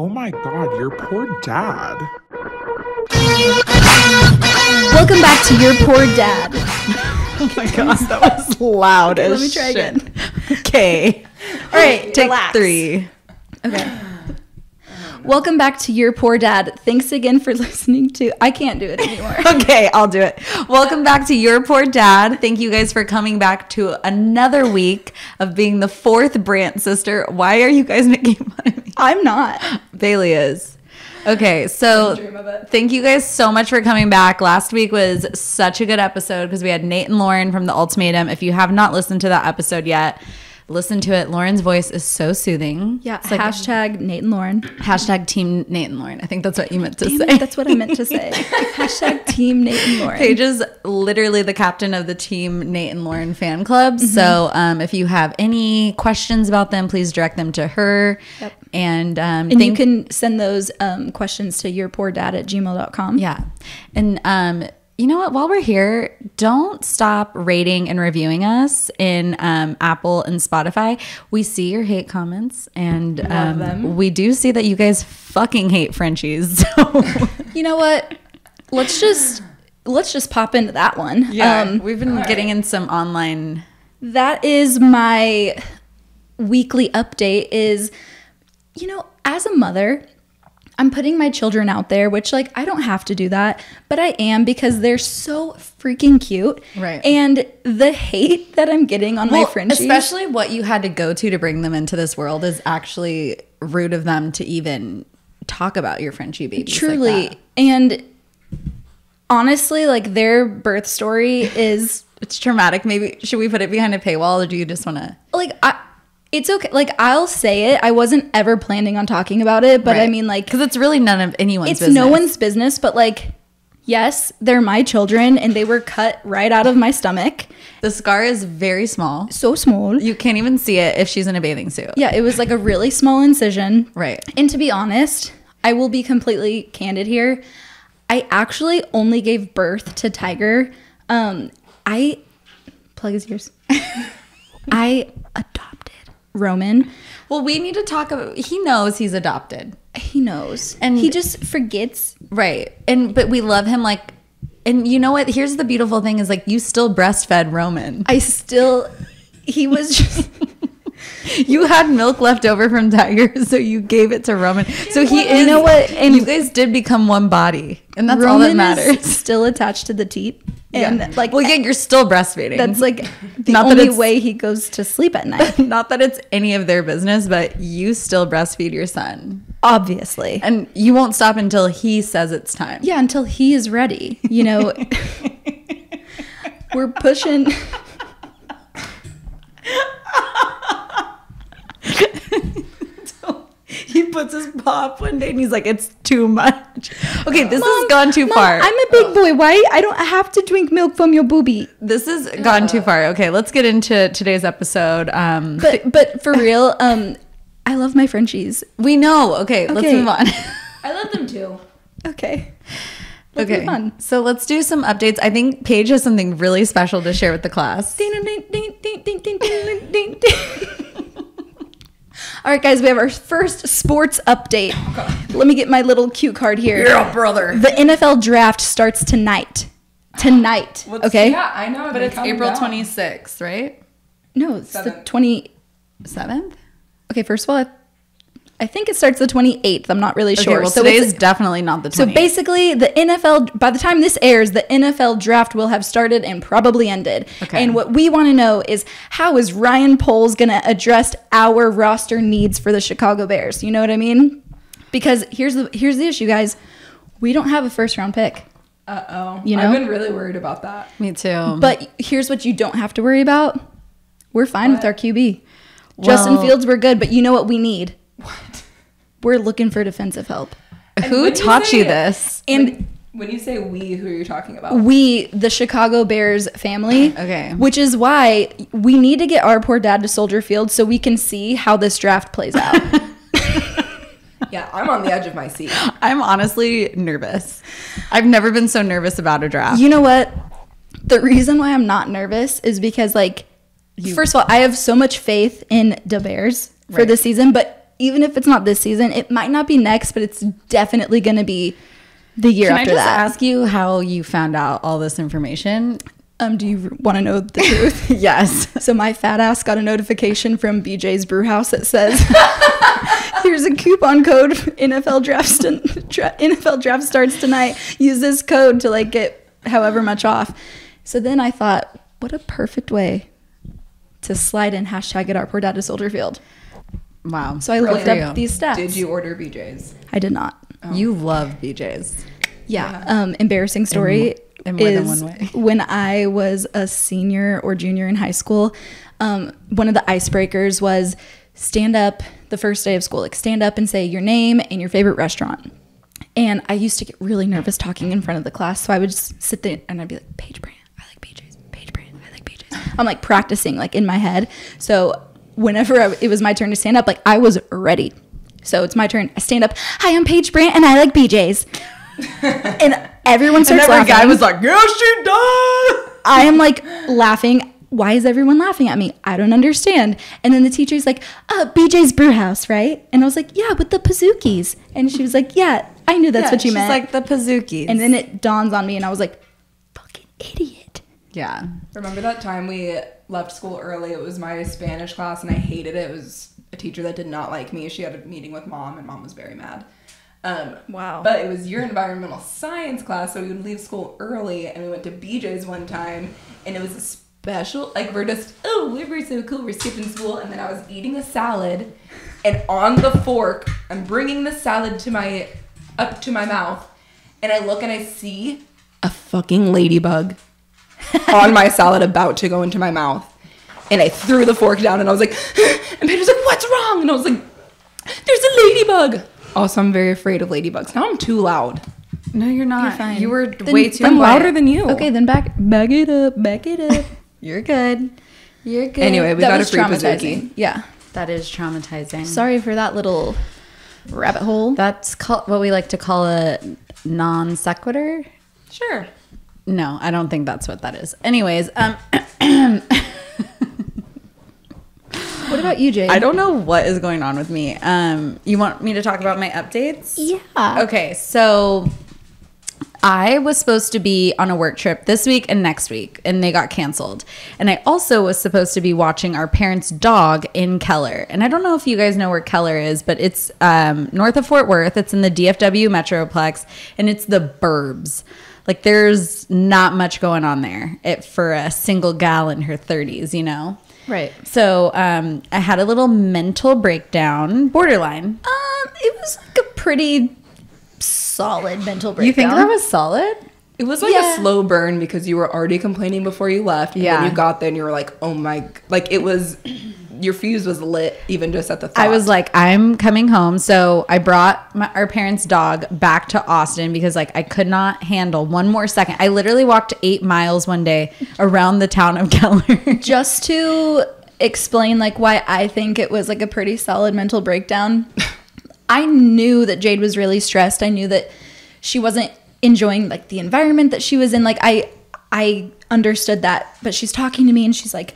Oh my God, your poor dad. Welcome back to Your Poor Dad. Oh my gosh, that was loud as Let me try shit. again. Okay. All right, Take relax. 3. Okay. Welcome back to Your Poor Dad. Thanks again for listening to... I can't do it anymore. Okay, I'll do it. Welcome back to Your Poor Dad. Thank you guys for coming back to another week of being the 4th Brant sister. Why are you guys making fun of me? I'm not. Bailey is. Okay, so thank you guys so much for coming back. Last week was such a good episode because we had Nate and Lauren from The Ultimatum. If you have not listened to that episode yet, listen to it. Lauren's voice is so soothing. Yeah, it's like hashtag Nate and Lauren. hashtag Team Nate and Lauren. I think that's what you meant to Damn say. it, that's what I meant to say. Hashtag Team Nate and Lauren. Paige is literally the captain of the Team Nate and Lauren fan club. So if you have any questions about them, please direct them to her. Yep. And you can send those questions to yourpoordad@gmail.com. Yeah. And you know what? While we're here, don't stop rating and reviewing us in Apple and Spotify. We see your hate comments, and them. we do see that you guys fucking hate Frenchies. So You know what? Let's just pop into that one. we've been getting in some online. That is my weekly update is, as a mother, I'm putting my children out there, which I don't have to do that, but I am because they're so freaking cute. Right. And the hate that I'm getting on my Frenchies. Especially what you had to go to bring them into this world is actually rude of them to even talk about your Frenchie babies. Truly. Like that. And honestly, their birth story is It's traumatic. Maybe should we put it behind a paywall, or do you just want to it's okay. I'll say it. I wasn't ever planning on talking about it, but Right. I mean, because it's really none of anyone's it's business. no one's business, but yes, they're my children and they were cut right out of my stomach. The scar is very small. So small. You can't even see it if she's in a bathing suit. Yeah, it was a really small incision. Right. And to be honest, I will be completely candid here. I actually only gave birth to Tiger. Plug his ears. I adopted Roman. Well, we need to talk about. He knows he's adopted. He knows, And he just forgets. Right. But we love him. And you know what? Here's the beautiful thing: is you still breastfed Roman. He was just. You had milk left over from Tiger, so you gave it to Roman. So he is. You know what? And you guys did become one body, and that's Roman all that matters. is still attached to the teat, and you're still breastfeeding. that's the Not that only it's- way he goes to sleep at night. Not that it's any of their business, but you still breastfeed your son, Obviously. and you won't stop until he says it's time. Yeah, until he is ready. We're pushing. He puts his paw up one day and he's like, it's too much. Okay, this has gone too far. I'm a big boy. Why? I don't have to drink milk from your boobie. This has gone too far. Okay, let's get into today's episode. But for real, I love my Frenchies. We know. Okay, let's move on. I love them too. Okay. Let's Okay, move on. so let's do some updates. I think Paige has something really special to share with the class. Ding, ding, ding, ding, ding, ding, ding, ding, ding. All right, guys, we have our first sports update. Let me get my little cue card here. Yeah, brother. The NFL draft starts tonight. Okay? Yeah, I know. But it's April 26th, right? No, it's the 7th. 7th? Okay, first of all, I think it starts the 28th. I'm not really sure. Okay, well, So today it's- is definitely not the 28th. So basically, the NFL, by the time this airs, the NFL draft will have started and probably ended. Okay. And what we want to know is, how is Ryan Poles going to address our roster needs for the Chicago Bears? You know what I mean? Because here's the issue, guys. We don't have a first round pick. Uh-oh. You know? I've been really worried about that. Me too. But here's what you don't have to worry about. We're fine with What? our QB. Justin Well- Fields, we're good. But you know what we need? What? We're looking for defensive help. Who when you taught say- you this? And When you say we, who are you talking about? we, the Chicago Bears family, Okay. which is why we need to get our poor dad to Soldier Field so we can see how this draft plays out. Yeah, I'm on the edge of my seat. I'm honestly nervous. I've never been so nervous about a draft. You know what? The reason why I'm not nervous is because, first of all, I have so much faith in the Bears for Right. this season, but even if it's not this season, it might not be next, but it's definitely going to be the year Can I after just that. ask you how you found out all this information? Do you want to know the truth? Yes. So my fat ass got a notification from BJ's Brewhouse that says, "Here's a coupon code. NFL draft starts tonight. Use this code to like get however much off." So then I thought, what a perfect way to slide in hashtag get our poor dad to Soldier Field. Wow. So I looked up these stats. Did you order BJ's? I did not. You love BJ's. Yeah. Embarrassing story. In more than is one way. when I was a senior or junior in high school, one of the icebreakers was stand up the first day of school, like stand up and say your name and your favorite restaurant. And I used to get really nervous talking in front of the class. So I would just sit there and I'd be like, Paige Brand, I like BJ's. Paige Brand, I like BJ's. I'm like practicing like in my head. So whenever it was my turn to stand up, like I was ready. So it's my turn. I stand up. Hi, I'm Paige Brand and I like BJ's. And everyone starts And every laughing. guy was like, "Yes, she does." I am like laughing. Why is everyone laughing at me? I don't understand. And then the teacher's like, BJ's Brewhouse, right? And I was like, yeah, with the Pazookies. And she was like, yeah, I knew that's what you meant. She's like the Pazookies. And then it dawns on me and I was like, fucking idiot. yeah. Remember that time we left school early? It was my Spanish class, and I hated it. It was a teacher that did not like me. She had a meeting with mom, and mom was very mad. Wow. But it was your environmental science class, so we would leave school early, and we went to BJ's one time, and it was a special, like, we're so cool, we're skipping school, and then I was eating a salad, and on the fork, I'm bringing the salad up to my mouth, and I look and I see a fucking ladybug on my salad about to go into my mouth, and I threw the fork down, and I was like, and Paige was like, what's wrong? And I was like, there's a ladybug. Also, I'm very afraid of ladybugs. Now I'm too loud. No, you're not. You're fine. You were Then way too I'm quiet. louder than you. Okay, then back it up. You're good. You're good. Anyway, we That got a was free traumatizing. Pazookie. Yeah. That is traumatizing. Sorry for that little rabbit hole. That's what we like to call a non sequitur. Sure. No, I don't think that's what that is. Anyways, What about you, Jade? I don't know what is going on with me. You want me to talk about my updates? Yeah. Okay, so I was supposed to be on a work trip this week and next week, and they got canceled. And I also was supposed to be watching our parents' dog in Keller. And I don't know if you guys know where Keller is, but it's north of Fort Worth. It's in the DFW Metroplex, and it's the burbs. Like, there's not much going on there for a single gal in her 30s, you know? Right. So I had a little mental breakdown, borderline. It was like a pretty solid mental breakdown. You think that was solid? It was like Yeah. a slow burn because you were already complaining before you left. And Yeah. then you got there and you were like, oh my, like it was, your fuse was lit even just at the thought. I was like, I'm coming home. So I brought our parents' dog back to Austin because like I could not handle one more second. I literally walked 8 miles one day around the town of Keller. Just to explain like why I think it was like a pretty solid mental breakdown. I knew that Jade was really stressed. I knew that she wasn't enjoying like the environment that she was in. Like I understood that, but she's talking to me and she's like,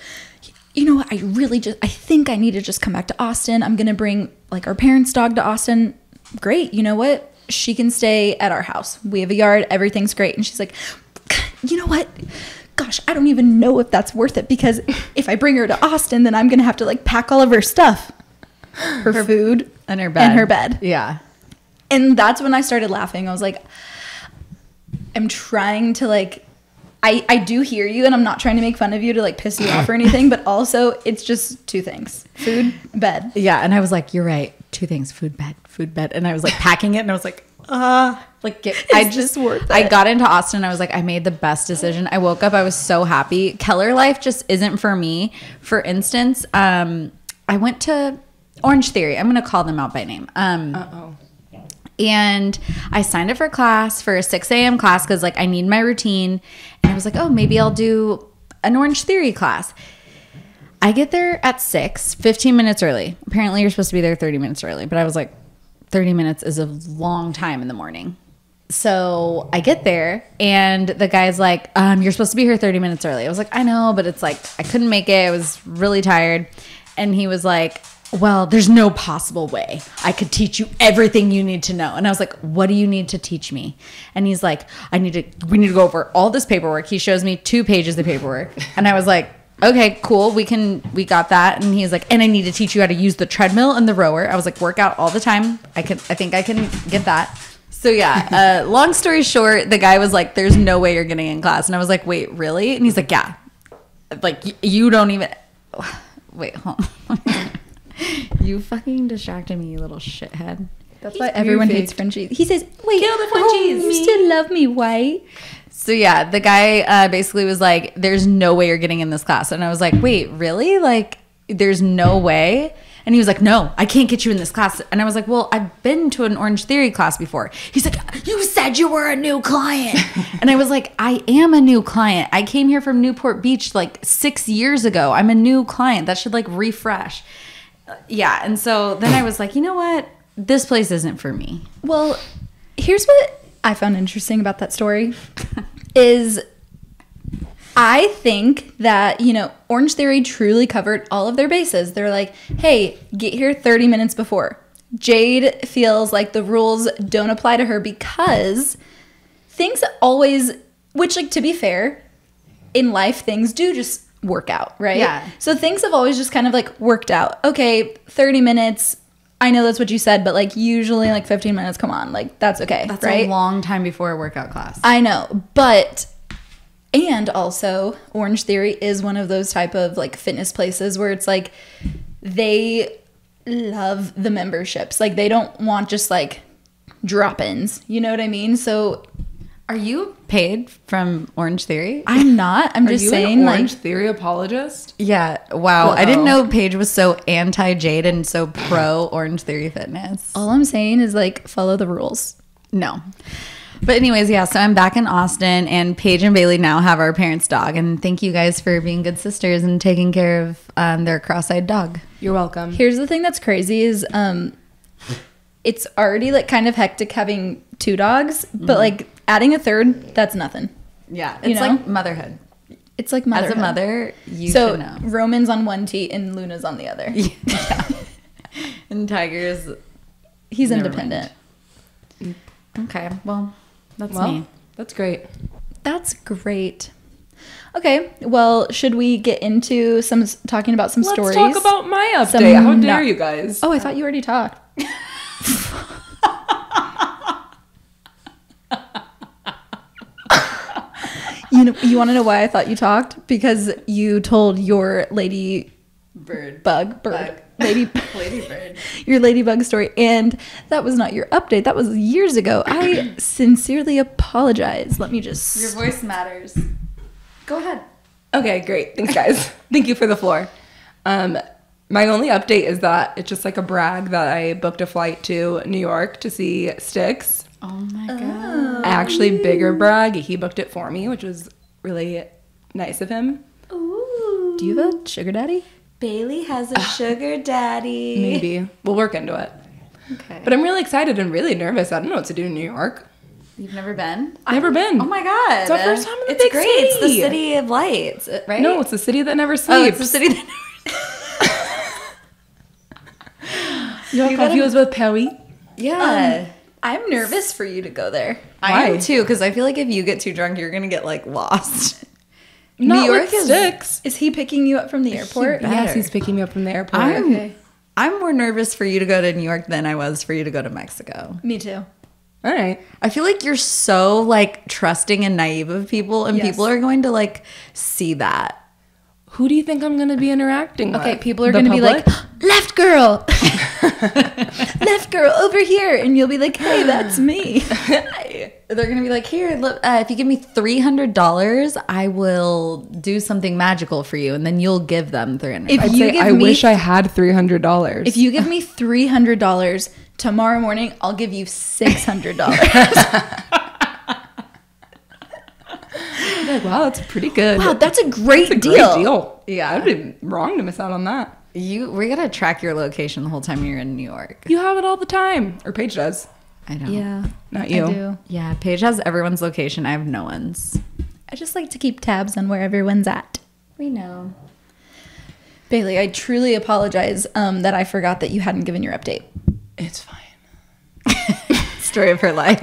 you know what? I think I need to just come back to Austin. I'm going to bring like our parents' dog to Austin. Great. You know what? She can stay at our house. We have a yard. Everything's great. And she's like, you know what? Gosh, I don't even know if that's worth it because if I bring her to Austin, then I'm going to have to like pack all of her stuff, her food And her bed. and her bed. Yeah. And that's when I started laughing. I was like, I'm trying to like, I do hear you and I'm not trying to make fun of you to like piss you off or anything, but also it's just two things, food, bed. Yeah. And I was like, you're right. 2 things, food, bed. And I was like packing it and I was like, this worth I it? got into Austin and I was like, I made the best decision. I woke up, I was so happy. Keller life just isn't for me. For instance, I went to Orange Theory. I'm going to call them out by name. And I signed up for class for a 6 a.m. class because like I need my routine. And I was like, oh, maybe I'll do an Orange Theory class. I get there at 6, 15 minutes early. Apparently you're supposed to be there 30 minutes early. But I was like, 30 minutes is a long time in the morning. So I get there and the guy's like, you're supposed to be here 30 minutes early. I was like, I know, but it's like, I couldn't make it. I was really tired. And he was like, well, there's no possible way I could teach you everything you need to know. And I was like, what do you need to teach me? And he's like, we need to go over all this paperwork. He shows me 2 pages of paperwork. And I was like, okay, cool. We got that. And he's like, and I need to teach you how to use the treadmill and the rower. I was like, work out all the time. I think I can get that. So yeah, long story short, the guy was like, there's no way you're getting in class. And I was like, wait, really? And he's like, yeah. Like, you don't even, wait, hold on. You fucking distracted me, you little shithead. That's why everyone hates Frenchies. He says, wait, Kill the Frenchies. you still love me, white? So yeah, the guy basically was like, there's no way you're getting in this class. And I was like, wait, really? Like, there's no way? And he was like, no, I can't get you in this class. And I was like, well, I've been to an Orange Theory class before. He's like, you said you were a new client. And I was like, I am a new client. I came here from Newport Beach like 6 years ago. I'm a new client. That should like refresh. Yeah. And so then I was like, you know what? This place isn't for me. Well, here's what I found interesting about that story is I think that, Orange Theory truly covered all of their bases. They're like, hey, get here 30 minutes before. Jade feels like the rules don't apply to her because things always, which, like, to be fair, in life, things do just work out, right? Yeah. So things have always just kind of, like, worked out. Okay, 30 minutes. I know that's what you said, but, like, usually, like, 15 minutes, come on. Like, that's okay, That's right? a long time before a workout class. I know, but... And also, Orange Theory is one of those type of like fitness places where it's like they love the memberships. Like they don't want just like drop-ins. You know what I mean? So Are you paid from Orange Theory? I'm not. I'm just saying an like Orange Theory apologist? Yeah. Wow. I didn't know Paige was so anti-Jade and so pro Orange Theory fitness. all I'm saying is like follow the rules. No. But anyways, yeah, so I'm back in Austin and Paige and Baily now have our parents' dog. And thank you guys for being good sisters and taking care of their cross-eyed dog. You're welcome. Here's the thing that's crazy is it's already like kind of hectic having 2 dogs, but like adding a third, that's nothing. Yeah. You It's know? like motherhood. It's like motherhood. As a mother, you so should know. Roman's on one teat and Luna's on the other. Yeah. And Tiger's... He's Never independent. Okay, well, that's me. That's great. That's great. Okay, well, should we get into talking about some stories? Let's talk about my update. Some How not- dare you guys? Oh, I thought you already talked. You want to know why I thought you talked? Because you told your lady ladybird, your ladybug story, and that was not your update. That was years ago. I sincerely apologize. Let me just. Your voice matters. Go ahead. Okay, great. Thanks, guys. Thank you for the floor. My only update is that it's just like a brag that I booked a flight to New York to see Styx. Oh my God. Actually, bigger brag, he booked it for me, which was really nice of him. Ooh. Do you have a sugar daddy? Baily has a sugar daddy. Maybe. We'll work into it. Okay. But I'm really excited and really nervous. I don't know what to do in New York. You've never been? Never been. Oh my God. It's our first time in the It's big great. city. It's the city of lights, right? No, it's the city that never sleeps. Oh, it's the city that You're confused with Perry? Yeah. I'm nervous for you to go there. I am Why? too, because I feel like if you get too drunk, you're going to get like lost. Not New York with is Styx. Is he picking you up from the airport? better. Yes, he's picking me up from the airport. I'm more nervous for you to go to New York than I was for you to go to Mexico. Me too. All right. I feel like you're so like trusting and naive of people, and Yes. people are going to like see that. Who do you think I'm going to be interacting with? Okay, people are The going to be like, public? left girl, left girl over here, and you'll be like, hey, that's me. They're gonna be like, here, look, if you give me $300, I will do something magical for you, and then you'll give them $300. If I'd you say, give I me- wish I had $300. If you give me $300 tomorrow morning, I'll give you $600. I'm like, wow, that's pretty good. Wow, that's a great That's a deal. great deal. Yeah. I'd be wrong to miss out on that. we gotta track your location the whole time you're in New York. You have it all the time. Or Paige does. I know. Yeah, Not you. I do. Yeah, Paige has everyone's location. I have no one's. I just like to keep tabs on where everyone's at. We know. Baily, I truly apologize that I forgot that you hadn't given your update. It's fine. Story of her life.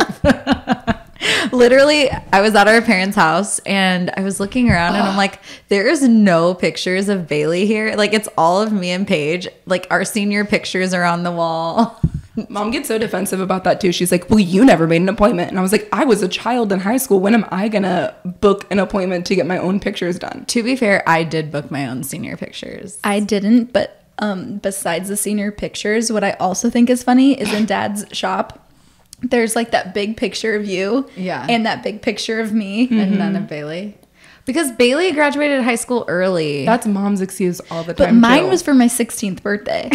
Literally, I was at our parents' house and I was looking around and I'm like, there is no pictures of Baily here. Like, it's all of me and Paige. Like, our senior pictures are on the wall. Mom gets so defensive about that too. She's like, well, you never made an appointment. And I was like, I was a child in high school. When am I gonna book an appointment to get my own pictures done? To be fair, I did book my own senior pictures. I didn't, but besides the senior pictures, what I also think is funny is in Dad's shop, there's like that big picture of you, and that big picture of me, and none of Baily. Because Baily graduated high school early. That's Mom's excuse all the But time. mine was for my 16th birthday.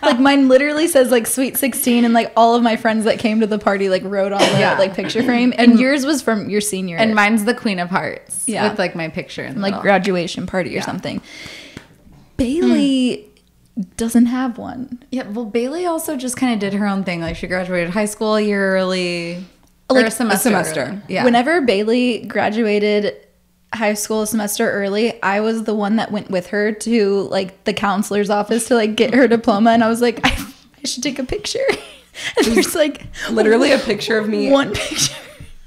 Like, mine literally says like sweet 16, and like all of my friends that came to the party like wrote on the like picture frame, and yours was from your senior, and mine's the Queen of Hearts, with like my picture in the like middle. graduation party or something. Baily doesn't have one. Yeah, well, Baily also just kind of did her own thing. Like, she graduated high school a year early, Like, or a semester. semester. Yeah. Whenever Baily graduated high school a semester early, I was the one that went with her to like the counselor's office to like get her diploma, and I was like, I should take a picture. And there's like literally a picture of me one picture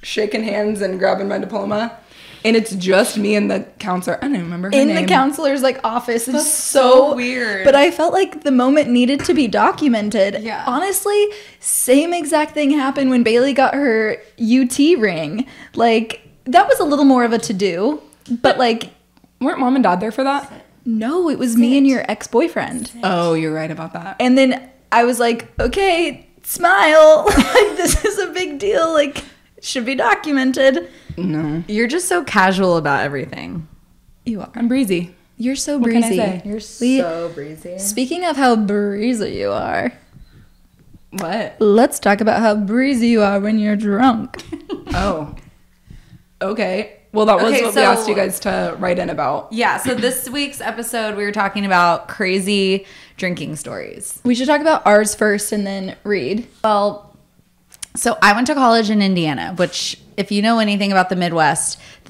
shaking hands and grabbing my diploma, and it's just me and the counselor. I don't remember her in name. the counselor's like office. It's That's so so weird. But I felt like the moment needed to be documented. Yeah. Honestly, same exact thing happened when Baily got her UT ring. Like, that was a little more of a to-do, but like, Weren't Mom and Dad there for that? no, it was me and your ex-boyfriend. Oh, you're right about that. And then I was like, okay, smile. Like, this is a big deal. Like, it should be documented. No, You're just so casual about everything. You are. I'm breezy. You're so What can I breezy. say? You're We- so breezy. Speaking of how breezy you are, What? let's talk about how breezy you are when you're drunk. Oh. Okay. Well, that was Okay, what so- we asked you guys to write in about. Yeah, so this week's episode, we were talking about crazy drinking stories. We should talk about ours first and then read. Well, so I went to college in Indiana, which, if you know anything about the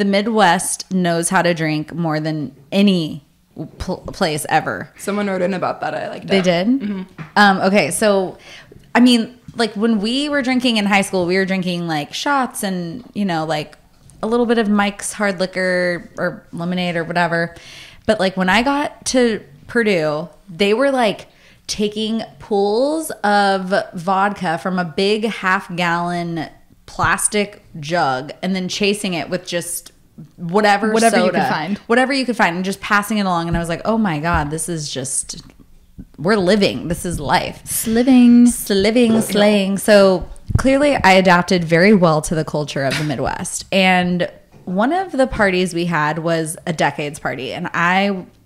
Midwest knows how to drink more than any place ever. Someone wrote in about that. I liked They it. did? Okay, so, I mean, like, when we were drinking in high school, we were drinking, like, shots and, you know, like, a little bit of Mike's hard liquor or lemonade or whatever. But, like, when I got to Purdue, they were, like, taking pools of vodka from a big half-gallon plastic jug and then chasing it with just whatever you soda, could find. whatever you could find, and just passing it along. And I was like, oh my God, this is just, we're living. This is life. Sliving. Slaying. So clearly I adapted very well to the culture of the Midwest. And one of the parties we had was a decades party. And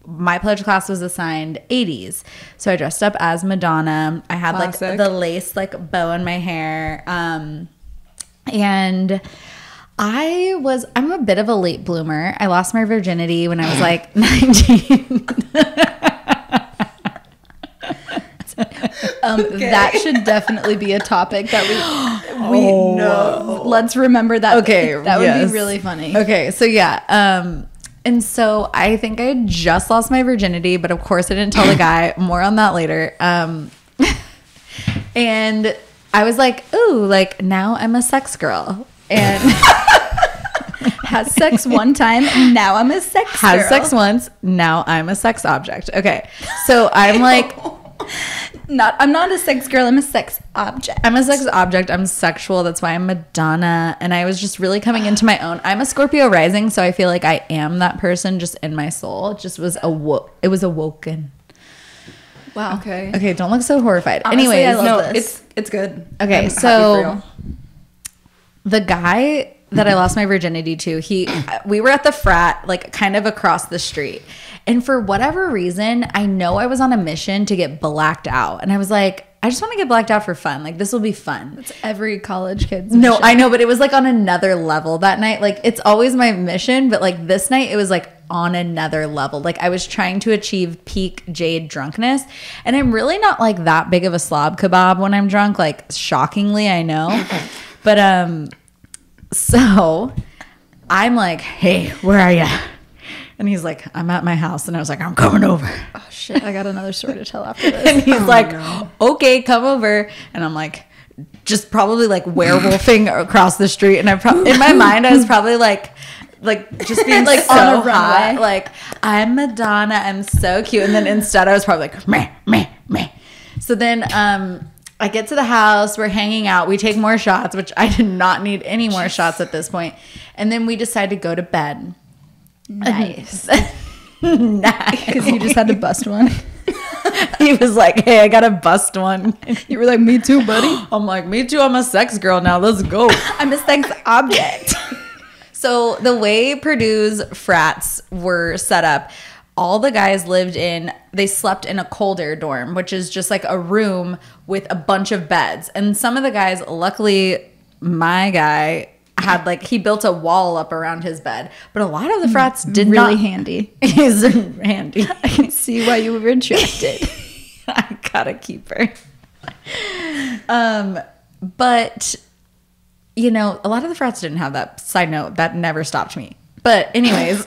my pledge class was assigned 80s. So I dressed up as Madonna. I had Classic. like the lace like bow in my hair. And I'm a bit of a late bloomer. I lost my virginity when I was like 19. That should definitely be a topic that we know. Let's remember that. Okay, That would yes. be really funny. Okay, so yeah. And so I think I just lost my virginity, but of course I didn't tell the guy. More on that later. And I was like, ooh, like now I'm a sex girl. And Has sex one time, and now I'm a sex has girl. sex once, now I'm a sex object. Okay. So I'm like, I'm not a sex girl, I'm a sex object. I'm a sex object. I'm sexual. That's why I'm Madonna. And I was just really coming into my own. I'm a Scorpio rising, so I feel like I am that person just in my soul. It just was it was awoken. Wow. Okay. Okay, don't look so horrified. Honestly, Anyways, I love No, this. it's good. okay, I'm happy so for you. the guy that I lost my virginity to, we were at the frat, like kind of across the street. And for whatever reason, I know I was on a mission to get blacked out. And I was like, I just want to get blacked out for fun. Like, this will be fun. It's every college kid's No, mission. I know, but it was like on another level that night. Like, it's always my mission, but like this night, it was like on another level. Like, I was trying to achieve peak Jade drunkenness. And I'm really not like that big of a slob kebab when I'm drunk. Like, shockingly, I know. But, so I'm like, hey, where are you? And he's like, I'm at my house. And I was like, I'm coming over. Oh shit, I got another story to tell after this. And he's okay, come over. And I'm like, just probably like werewolfing across the street. And in my mind, I was probably like just being like so on a hot. runway. Like, I'm Madonna. I'm so cute. And then instead I was probably like, meh, meh, meh. So then I get to the house. We're hanging out. We take more shots, which I did not need any more shots at this point. And then we decide to go to bed. Nice. Nice. Because you just had to bust one. He was like, hey, I gotta bust one. You were like, me too, buddy. I'm like, me too. I'm a sex girl now. Let's go. I'm a sex object. So the way Purdue's frats were set up, all the guys they slept in a cold air dorm, which is just like a room with a bunch of beds. And some of the guys, luckily, my guy had he built a wall up around his bed. But a lot of the frats did really not. handy. He's handy. I can see why you were attracted. I gotta keep her. But a lot of the frats didn't have that. Side note, that never stopped me. But anyways,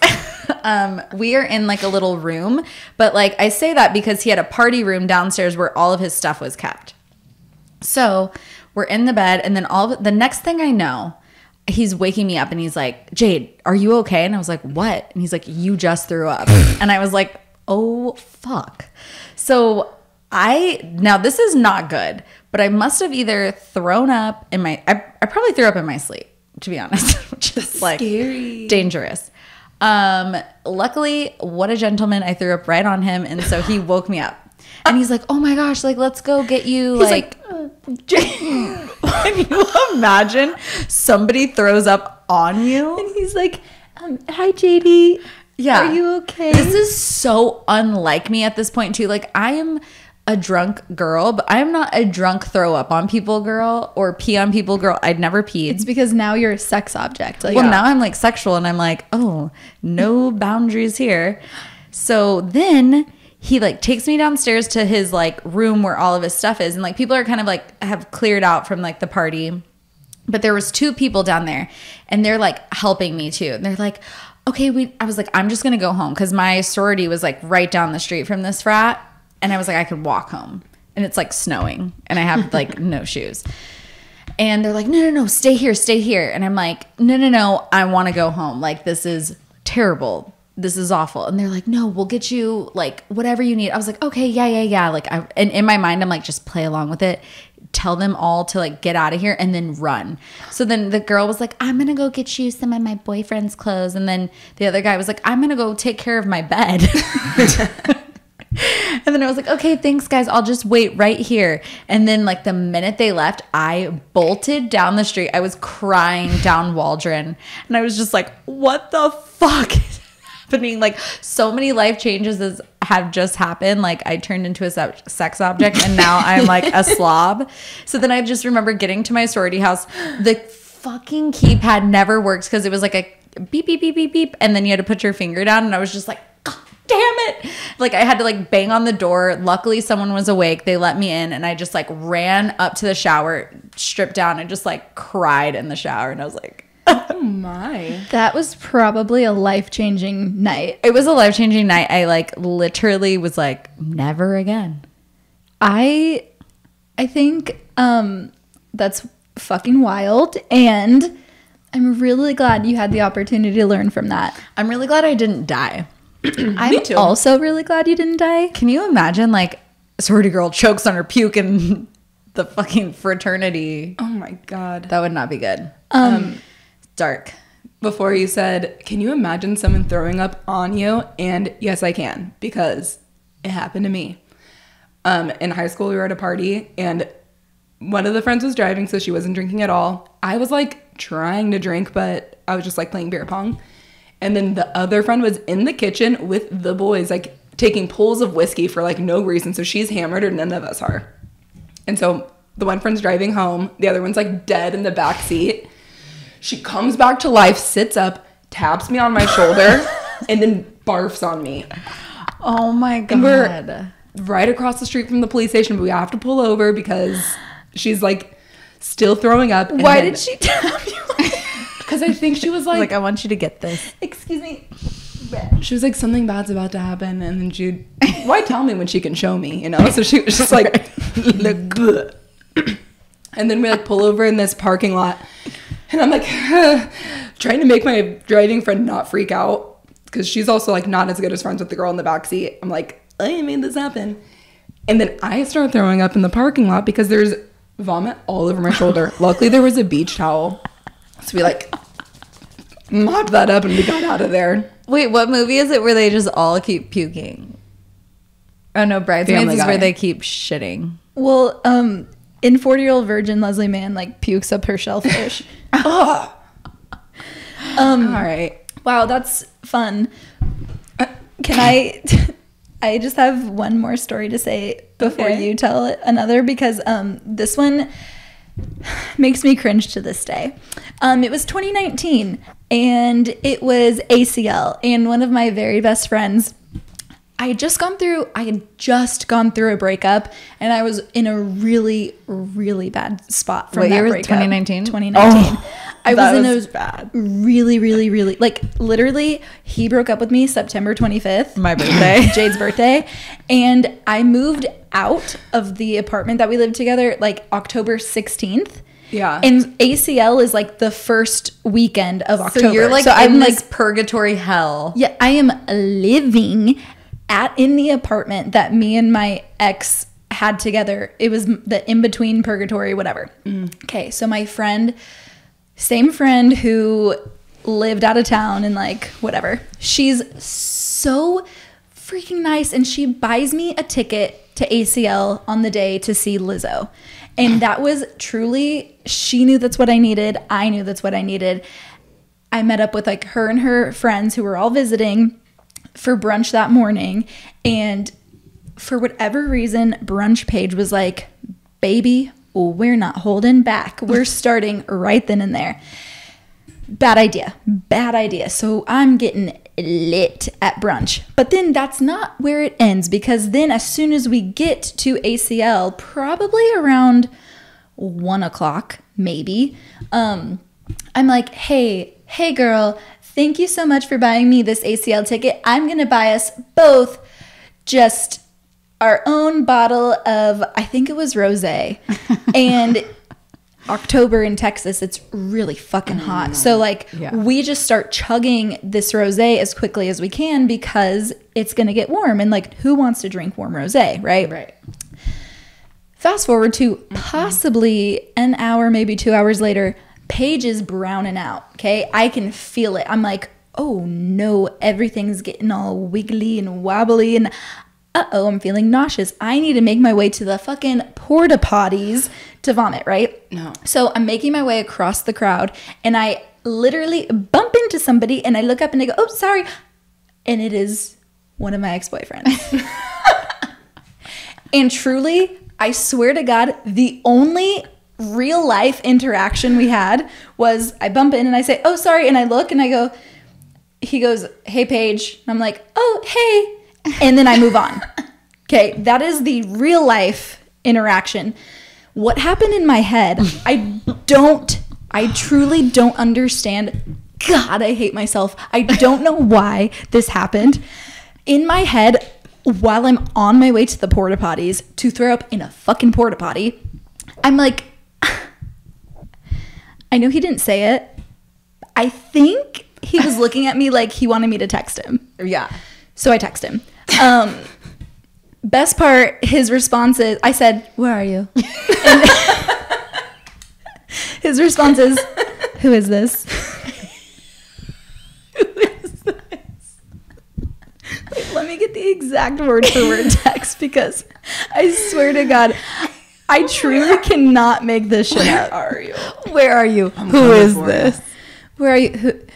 we are in a little room. But I say that because he had a party room downstairs where all of his stuff was kept. So we're in the bed, and then the next thing I know, he's waking me up and he's like, Jade, are you okay? And I was like, what? And he's like, you just threw up. And I was like, oh, fuck. So now this is not good, but I must have either thrown up I probably threw up in my sleep, to be honest, which is Scary. Dangerous. Luckily, what a gentleman, I threw up right on him. And so he woke me up. And he's like, oh my gosh, let's go get you. Can you imagine somebody throws up on you? And he's like, hi, JD. Yeah. Are you okay? This is so unlike me at this point, too. I am a drunk girl, but I am not a drunk throw up on people girl or pee on people girl. I'd never peed. It's because now you're a sex object. Now I'm sexual, and I'm like, oh, no boundaries here. So then he takes me downstairs to his room where all of his stuff is, and people are kind of have cleared out from the party, but there was 2 people down there, and they're helping me too, and they're like, okay, I was like, I'm just gonna go home because my sorority was right down the street from this frat, and I was like, I could walk home, and it's snowing, and I have no shoes. And they're like, no, stay here. And I'm like, no, I want to go home. This is terrible. This is awful. And they're like, no, we'll get you whatever you need. I was like, okay, yeah. And in my mind, I'm just play along with it. Tell them all to get out of here and then run. So then the girl was like, I'm going to go get you some of my boyfriend's clothes. And then the other guy was like, I'm going to go take care of my bed. And then I was like, okay, thanks guys. I'll just wait right here. And then the minute they left, I bolted down the street. I was crying down Waldron. And I was just like, what the fuck is happening? So many life changes have just happened. I turned into a sex object, and now I'm a slob. So then I just remember getting to my sorority house. The fucking keypad never worked because it was a beep, beep, beep, beep, beep. And then you had to put your finger down, and I was just like, damn it. I had to bang on the door. Luckily someone was awake. They let me in, and I just ran up to the shower, stripped down, and just cried in the shower. And I was like, oh my. That was probably a life-changing night. It was a life-changing night. I literally was never again. I think that's fucking wild, and I'm really glad you had the opportunity to learn from that. I'm really glad I didn't die. I'm also really glad you didn't die. Can you imagine sorority girl chokes on her puke in the fucking fraternity? Oh my God. That would not be good. Dark. Before you said, can you imagine someone throwing up on you? And yes, I can, because it happened to me. In high school, we were at a party, and one of the friends was driving, so she wasn't drinking at all. I was trying to drink, but I was just playing beer pong. And then the other friend was in the kitchen with the boys, taking pulls of whiskey for no reason. So she's hammered, or none of us are. And so the one friend's driving home. The other one's dead in the back seat. She comes back to life, sits up, taps me on my shoulder, and then barfs on me. Oh my God. And we're right across the street from the police station, but we have to pull over because she's still throwing up. Why did she tap you? Because I think she was I want you to get this. Excuse me. She was like, something bad's about to happen. And then she'd, why tell me when she can show me, you know? So she was just like, look. And then we like pull over in this parking lot. And I'm like, trying to make my driving friend not freak out. Because she's also like not as good as friends with the girl in the backseat. I'm like, I made this happen. And then I start throwing up in the parking lot because there's vomit all over my shoulder. Luckily, there was a beach towel. So we like mopped that up and we got out of there. Wait, what movie is it where they just all keep puking? Oh no, Bridesmaids Family is Guy. where they keep shitting. Well, in 40-Year-Old Virgin, Leslie Mann like pukes up her shellfish. Oh. All right. Wow, that's fun. Can I? I just have one more story to say before Okay. you tell another, because this one makes me cringe to this day. It was 2019 and it was ACL, and one of my very best friends, I had just gone through a breakup, and I was in a really, really bad spot from What that year was breakup. 2019? 2019. I was in a bad. really, really, really, like literally, he broke up with me September 25th. My birthday. Jade's birthday. And I moved out of the apartment that we lived together like October 16th. Yeah. And ACL is like the first weekend of October. So you're like in this purgatory hell. Yeah, I am living in the apartment that me and my ex had together. It was the in-between purgatory, whatever. Okay, so my friend, same friend who lived out of town and like whatever, she's so freaking nice, and she buys me a ticket to ACL on the day to see Lizzo. And that was truly, she knew that's what I needed. I knew that's what I needed. I met up with like her and her friends who were all visiting for brunch that morning, and for whatever reason, brunch Paige was like, baby, we're not holding back. We're starting right then and there. Bad idea. So I'm getting lit at brunch. But then that's not where it ends, because then as soon as we get to ACL, probably around 1 o'clock, maybe, I'm like, hey girl, thank you so much for buying me this ACL ticket. I'm going to buy us both just our own bottle of, I think it was rosé. And October in Texas, it's really fucking hot. So like we just start chugging this rosé as quickly as we can because it's going to get warm. And like, who wants to drink warm rosé, right? Right. Fast forward to possibly an hour, maybe 2 hours later, Paige is browning out, okay? I can feel it. I'm like, oh no, everything's getting all wiggly and wobbly, and I'm feeling nauseous. I need to make my way to the fucking porta potties to vomit, right? No. So I'm making my way across the crowd, and I literally bump into somebody, and I look up and I go, oh, sorry. And it is one of my ex-boyfriends. And truly, I swear to God, the only real life interaction we had was I bump in and I say, oh, sorry. And I look and I go, he goes, hey, Paige. And I'm like, oh, hey. And then I move on. Okay. That is the real life interaction. What happened in my head, I truly don't understand. God, I hate myself. I don't know why this happened. In my head, while I'm on my way to the porta potties to throw up in a fucking porta potty, I'm like, I know he didn't say it. I think he was looking at me like he wanted me to text him. Yeah. So I text him. Best part, his response is, I said, where are you? And his response is, who is this? Like, let me get the exact word for word text, because I swear to God, I truly cannot make this shit up. Where are you? I'm Who coming is for this? Where are you?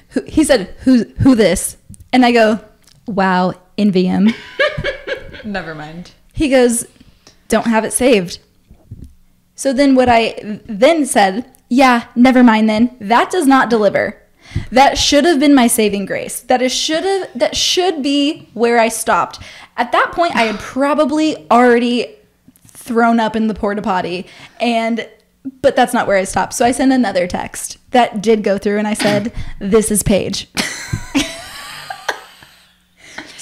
Who? He said, who this? And I go, wow, envy him. Never mind. He goes, don't have it saved. So then what I then said, yeah, never mind then. That does not deliver. That should have been my saving grace. That should be where I stopped. At that point, I had probably already thrown up in the porta potty, but that's not where I stopped. So I sent another text that did go through, and I said, this is Paige.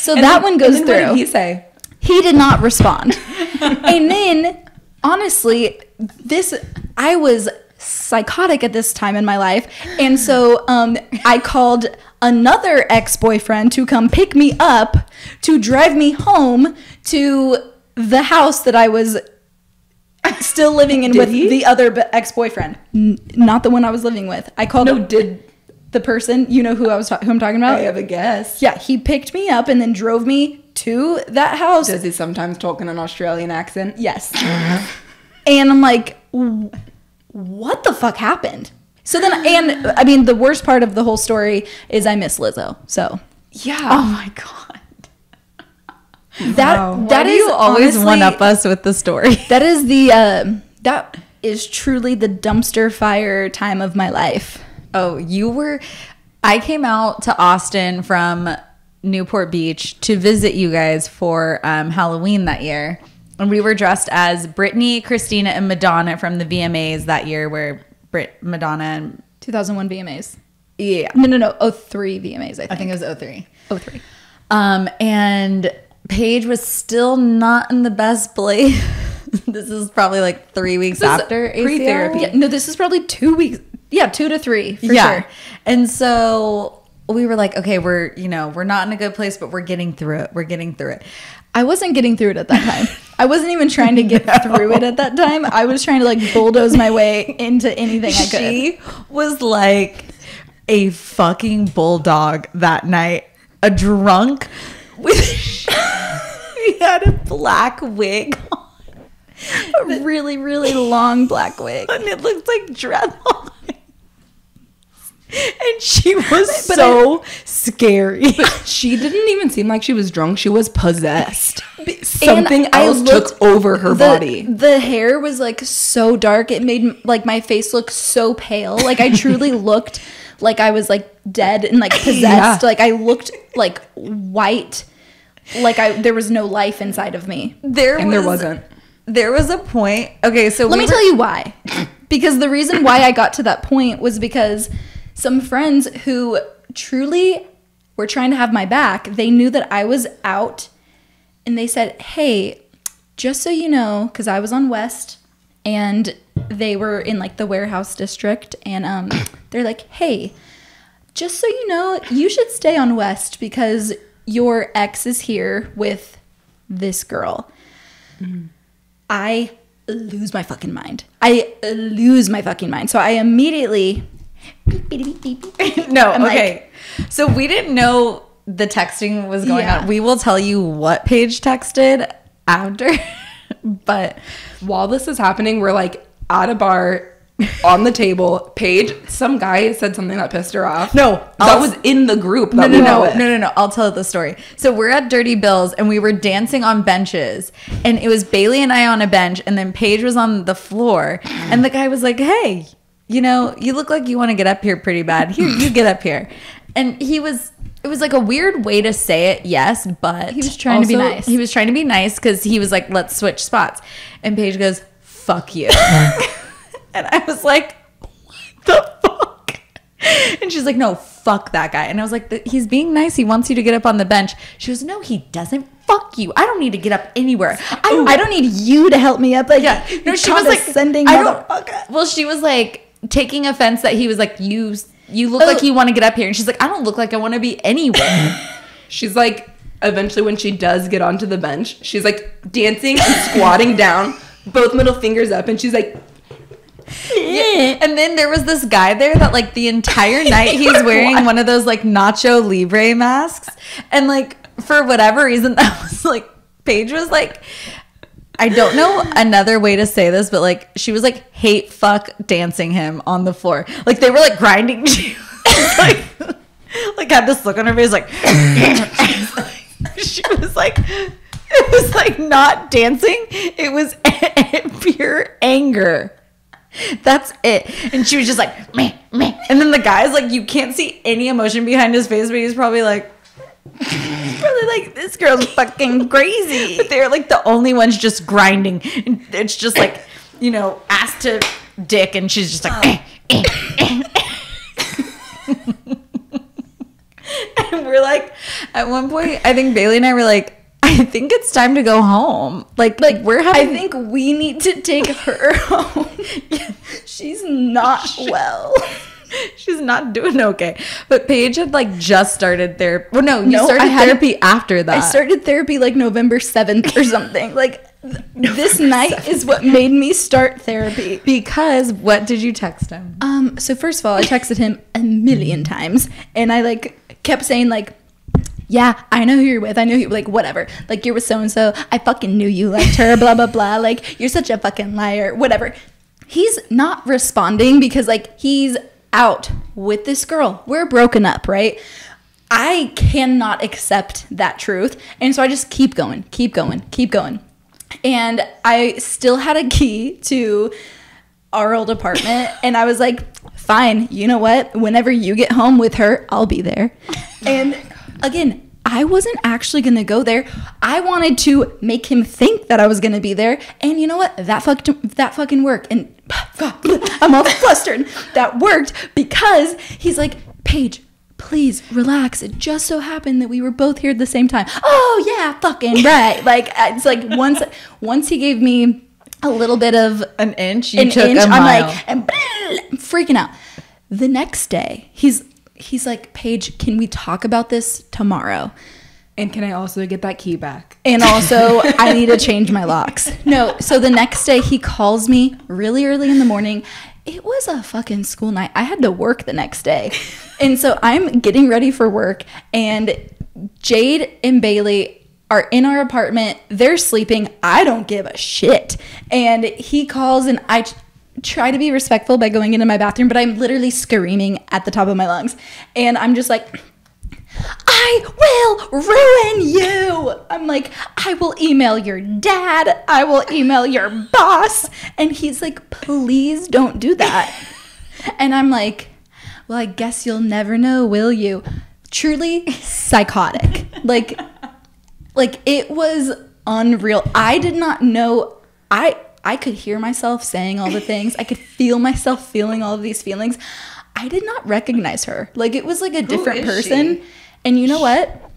So that one goes and then through. What did he say? He did not respond. And then, honestly, I was psychotic at this time in my life. And so I called another ex-boyfriend to come pick me up to drive me home to the house that I was still living in with the other ex-boyfriend. Not the one I was living with. I called the person, you know who I'm talking about? I have a guess. Yeah, he picked me up and then drove me to that house. Does he sometimes talk in an Australian accent? Yes. And I'm like, what the fuck happened? So then, and I mean, the worst part of the whole story is I miss Lizzo. So Yeah. Oh my God. that Why is do you always honestly, one up us with the story? That is that is truly the dumpster fire time of my life. Oh, I came out to Austin from Newport Beach to visit you guys for Halloween that year. And we were dressed as Britney, Christina, and Madonna from the VMAs that year, where Madonna and 2001 VMAs. yeah, No, 03 VMAs, I think. it was 03. 03. And Paige was still not in the best place. This is probably like 3 weeks after pre-therapy. ACL. Yeah, no, this is probably 2 weeks. Yeah, 2 to 3 for sure. And so we were like, okay, we're not in a good place, but we're getting through it. I wasn't getting through it at that time. I wasn't even trying to get through it at that time. I was trying to like bulldoze my way into anything I could. She was like a fucking bulldog that night. A drunk with she had a black wig on. A really, really long black wig. And it looked like dreadlocks. And she was so scary. She didn't even seem like she was drunk. She was possessed. And Something I else looked- took over her body. The hair was like so dark. It made like my face look so pale. Like I truly looked like I was like dead and like possessed. Yeah. Like I looked like white. Like there was no life inside of me. There wasn't. There was a point. Okay, so Let me tell you why. Because the reason why I got to that point was because some friends who truly were trying to have my back, they knew that I was out and they said, hey, just so you know, because I was on West and they were in like the warehouse district and they're like, hey, just so you know, you should stay on West because your ex is here with this girl. I lose my fucking mind. So I immediately No, I'm okay. So we didn't know the texting was going Yeah. on. We will tell you what Paige texted after. But While this is happening, we're like at a bar on the table. Paige, some guy said something that pissed her off. No, that was in the group. No, That no, we no, were with. no. I'll tell the story. So we're at Dirty Bill's and we were dancing on benches, and it was Baily and I on a bench, and then Paige was on the floor, and the guy was like, "Hey, you look like you want to get up here pretty bad. Here, you get up here." And it was like a weird way to say it, yes, but He was trying to be nice. He was trying to be nice because he was like, "Let's switch spots," and Paige goes, "Fuck you," and I was like, "What the fuck?" And she's like, "No, fuck that guy." And I was like, "He's being nice. He wants you to get up on the bench." She goes, "No, he doesn't. Fuck you. I don't need to get up anywhere. I don't need you to help me up. Like, Yeah. No, she was like, sending I don't- motherfucker. Well, she was like taking offense that he was like, you look like you want to get up here. And she's like, I don't look like I want to be anywhere. She's like, eventually when she does get onto the bench, she's like dancing and squatting down, both middle fingers up, and she's like, Yeah. And then there was this guy there that like the entire night he's wearing one of those like Nacho Libre masks. And like for whatever reason, that was like, Paige was like, I don't know another way to say this, but like she was like hate fuck dancing him on the floor. Like they were like grinding. She was like had this look on her face like she was like, it was like not dancing. It was pure anger. That's it. And she was just like, meh, meh. And then the guy's like, you can't see any emotion behind his face, but he's probably like, this girl's fucking crazy. But they're like the only ones just grinding. And it's just like, ass to dick. And she's just like, And we're were like, at one point, I think Bailey and I were like, I think it's time to go home. Like we're having. I think we need to take her home. She's not well. She's not doing okay. But Paige had like just started therapy. Well, no, you started therapy after that. I started therapy like November 7th or something. Like this night is what made me start therapy. Because what did you text him? So first of all, I texted him a million times, and I like kept saying like, yeah, I know who you're with. I know you, like, whatever. Like, you're with so-and-so. I fucking knew you liked her, blah, blah, blah. Like, you're such a fucking liar, whatever. He's not responding because, like, he's out with this girl. We're broken up, right? I cannot accept that truth. And so I just keep going. And I still had a key to our old apartment. And I was like, fine, you know what? Whenever you get home with her, I'll be there. And again, I wasn't actually going to go there. I wanted to make him think that I was going to be there. And you know what? That fucking worked. And I'm all flustered. That worked because he's like, Paige, please relax. It just so happened that we were both here at the same time. Oh, yeah, fucking right. Like, it's like once he gave me a little bit of an inch, you took a mile. I'm like, I'm freaking out. The next day, he's like, Paige, can we talk about this tomorrow? And can I also get that key back? And also, I need to change my locks. No, so the next day, he calls me really early in the morning. It was a fucking school night. I had to work the next day. And so I'm getting ready for work, and Jade and Baily are in our apartment. They're sleeping. I don't give a shit. And he calls, and I try to be respectful by going into my bathroom, but I'm literally screaming at the top of my lungs. And I'm just like, I will ruin you. I'm like, I will email your dad. I will email your boss. And he's like, please don't do that. And I'm like, well, I guess you'll never know, will you? Truly psychotic. Like it was unreal. I did not know. I could hear myself saying all the things. I could feel myself feeling all of these feelings. I did not recognize her. Like, it was like a different person. She? And you know what?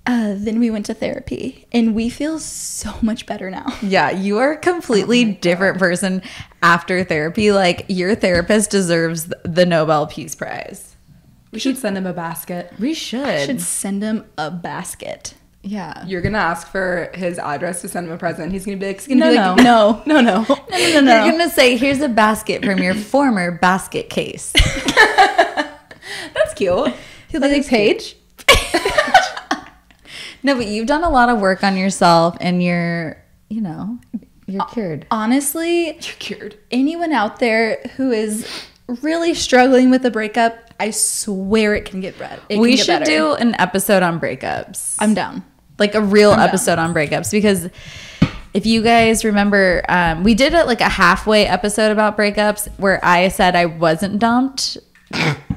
Then we went to therapy, and we feel so much better now. Yeah, you are a completely different person after therapy. Like, your therapist deserves the Nobel Peace Prize. We should send him a basket. We should. I should send him a basket. Yeah. You're going to ask for his address to send him a present. He's going to be like, no. You're going to say, here's a basket from your former basket case. That's cute. He'll be like, Paige? No, but you've done a lot of work on yourself, and you're cured. Honestly, you're cured. Anyone out there who is really struggling with a breakup, I swear it can get better. We should do an episode on breakups. I'm down. Like a real episode on breakups, because if you guys remember, we did like a halfway episode about breakups where I said I wasn't dumped,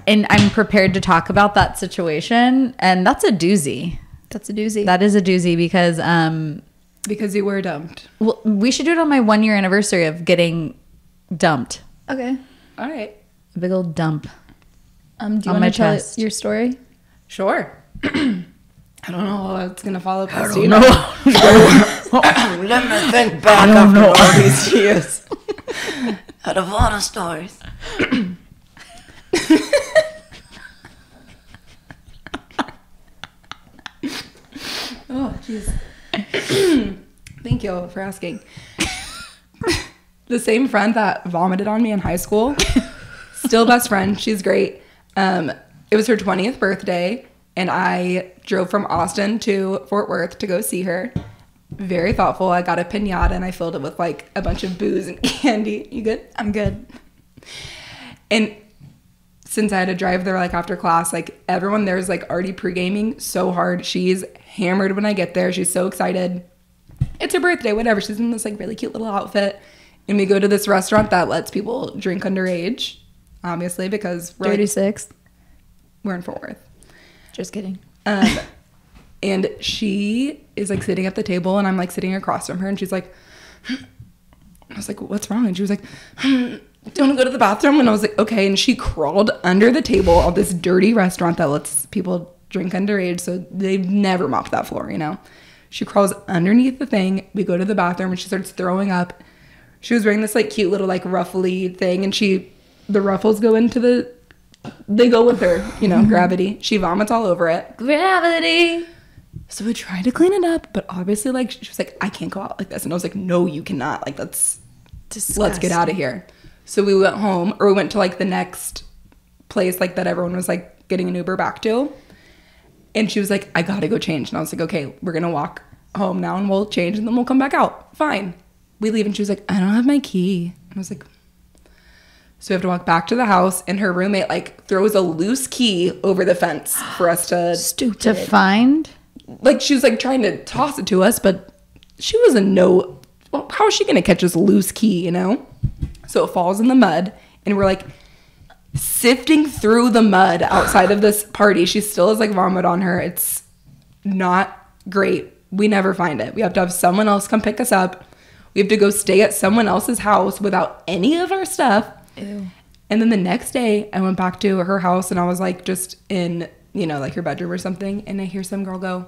and I'm prepared to talk about that situation, and that's a doozy. That's a doozy. That is a doozy because you were dumped. Well, we should do it on my 1-year anniversary of getting dumped. Okay. All right. A big old dump. Do you want to tell your story? Sure. I don't know how it's going to follow. I don't know. Let me think back after all these years. Out of all the stories. Oh, jeez. Thank you for asking. The same friend that vomited on me in high school, still best friend. She's great. It was her 20th birthday, and I drove from Austin to Fort Worth to go see her. Very thoughtful. I got a piñata, and I filled it with like a bunch of booze and candy. You good? I'm good. And since I had to drive there like after class, like everyone there's like already pre-gaming so hard. She's hammered when I get there. She's so excited. It's her birthday, whatever. She's in this like really cute little outfit. And we go to this restaurant that lets people drink underage, obviously, because we're 36. We're in Fort Worth. Just kidding. And she is like sitting at the table, and I'm like sitting across from her, and she's like, I was like, what's wrong? And she was like, do you want to go to the bathroom? And I was like, okay. And she crawled under the table of this dirty restaurant that lets people drink underage, so they've never mopped that floor, you know. She crawls underneath the thing. We go to the bathroom and she starts throwing up. She was wearing this like cute little like ruffly thing, and the ruffles go into they go with her, you know, gravity. She vomits all over it. Gravity. So we tried to clean it up, but obviously like she was like, I can't go out like this. And I was like, no, you cannot. Like, that's disgusting. Let's get out of here. So we went home, or we went to like the next place like that everyone was like getting an Uber back to. And she was like, I gotta go change. And I was like, okay, we're gonna walk home now and we'll change and then we'll come back out. Fine. We leave and she was like, I don't have my key. And I was like, so we have to walk back to the house, and her roommate like throws a loose key over the fence for us to to find. Like, she was like trying to toss it to us, but she wasn't well, how is she gonna catch this loose key, you know? So it falls in the mud, and we're like sifting through the mud outside of this party. She still has like vomit on her. It's not great. We never find it. We have to have someone else come pick us up. We have to go stay at someone else's house without any of our stuff. Ew. And then the next day I went back to her house, and I was like just in, you know, like her bedroom or something, and I hear some girl go,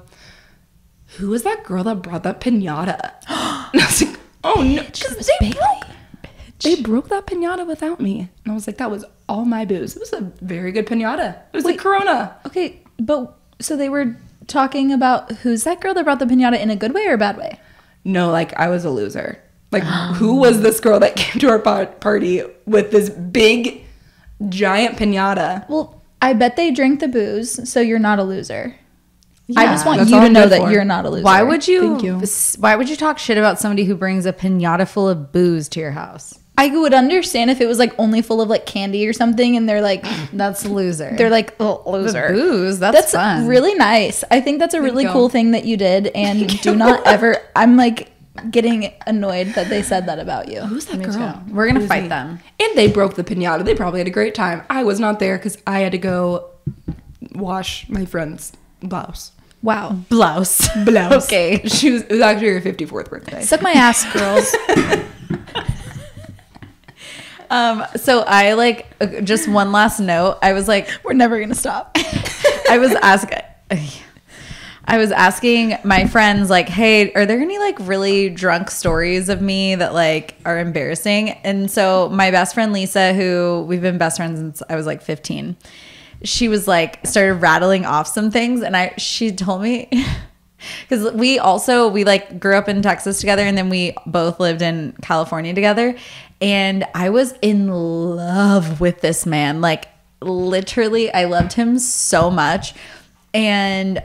who was that girl that brought that piñata? And I was like, oh no, because they broke that piñata without me. And I was like, that was all my booze. It was a very good piñata. It was like Corona. Okay, but so they were talking about who's that girl that brought the piñata, in a good way or a bad way? No, like I was a loser. Like, who was this girl that came to our party with this big, giant piñata? Well, I bet they drank the booze, so you're not a loser. Yeah, I just want that's you all to I'm know good that for. you're not a loser. Why would Thank you. Why would you talk shit about somebody who brings a piñata full of booze to your house? I would understand if it was like only full of like candy or something, and they're like, That's loser. they're like, oh, loser. The booze. That's fun. really nice. I think that's a really you. cool thing that you did, and do not ever. I'm like getting annoyed that they said that about you. Who's that Me girl? too. We're gonna Who's fight he? them. And they broke the piñata. They probably had a great time. I was not there because I had to go wash my friend's blouse. Wow. Blouse. Okay. It was actually her 54th birthday. Suck my ass, girls. So I like just one last note. I was like, We're never gonna stop. I was asking my friends, like, hey, are there any like really drunk stories of me that like are embarrassing? And so my best friend Lisa, who we've been best friends since I was like 15, she was like started rattling off some things, and she told me because we like grew up in Texas together, and then we both lived in California together, and I was in love with this man. Like, literally, I loved him so much. And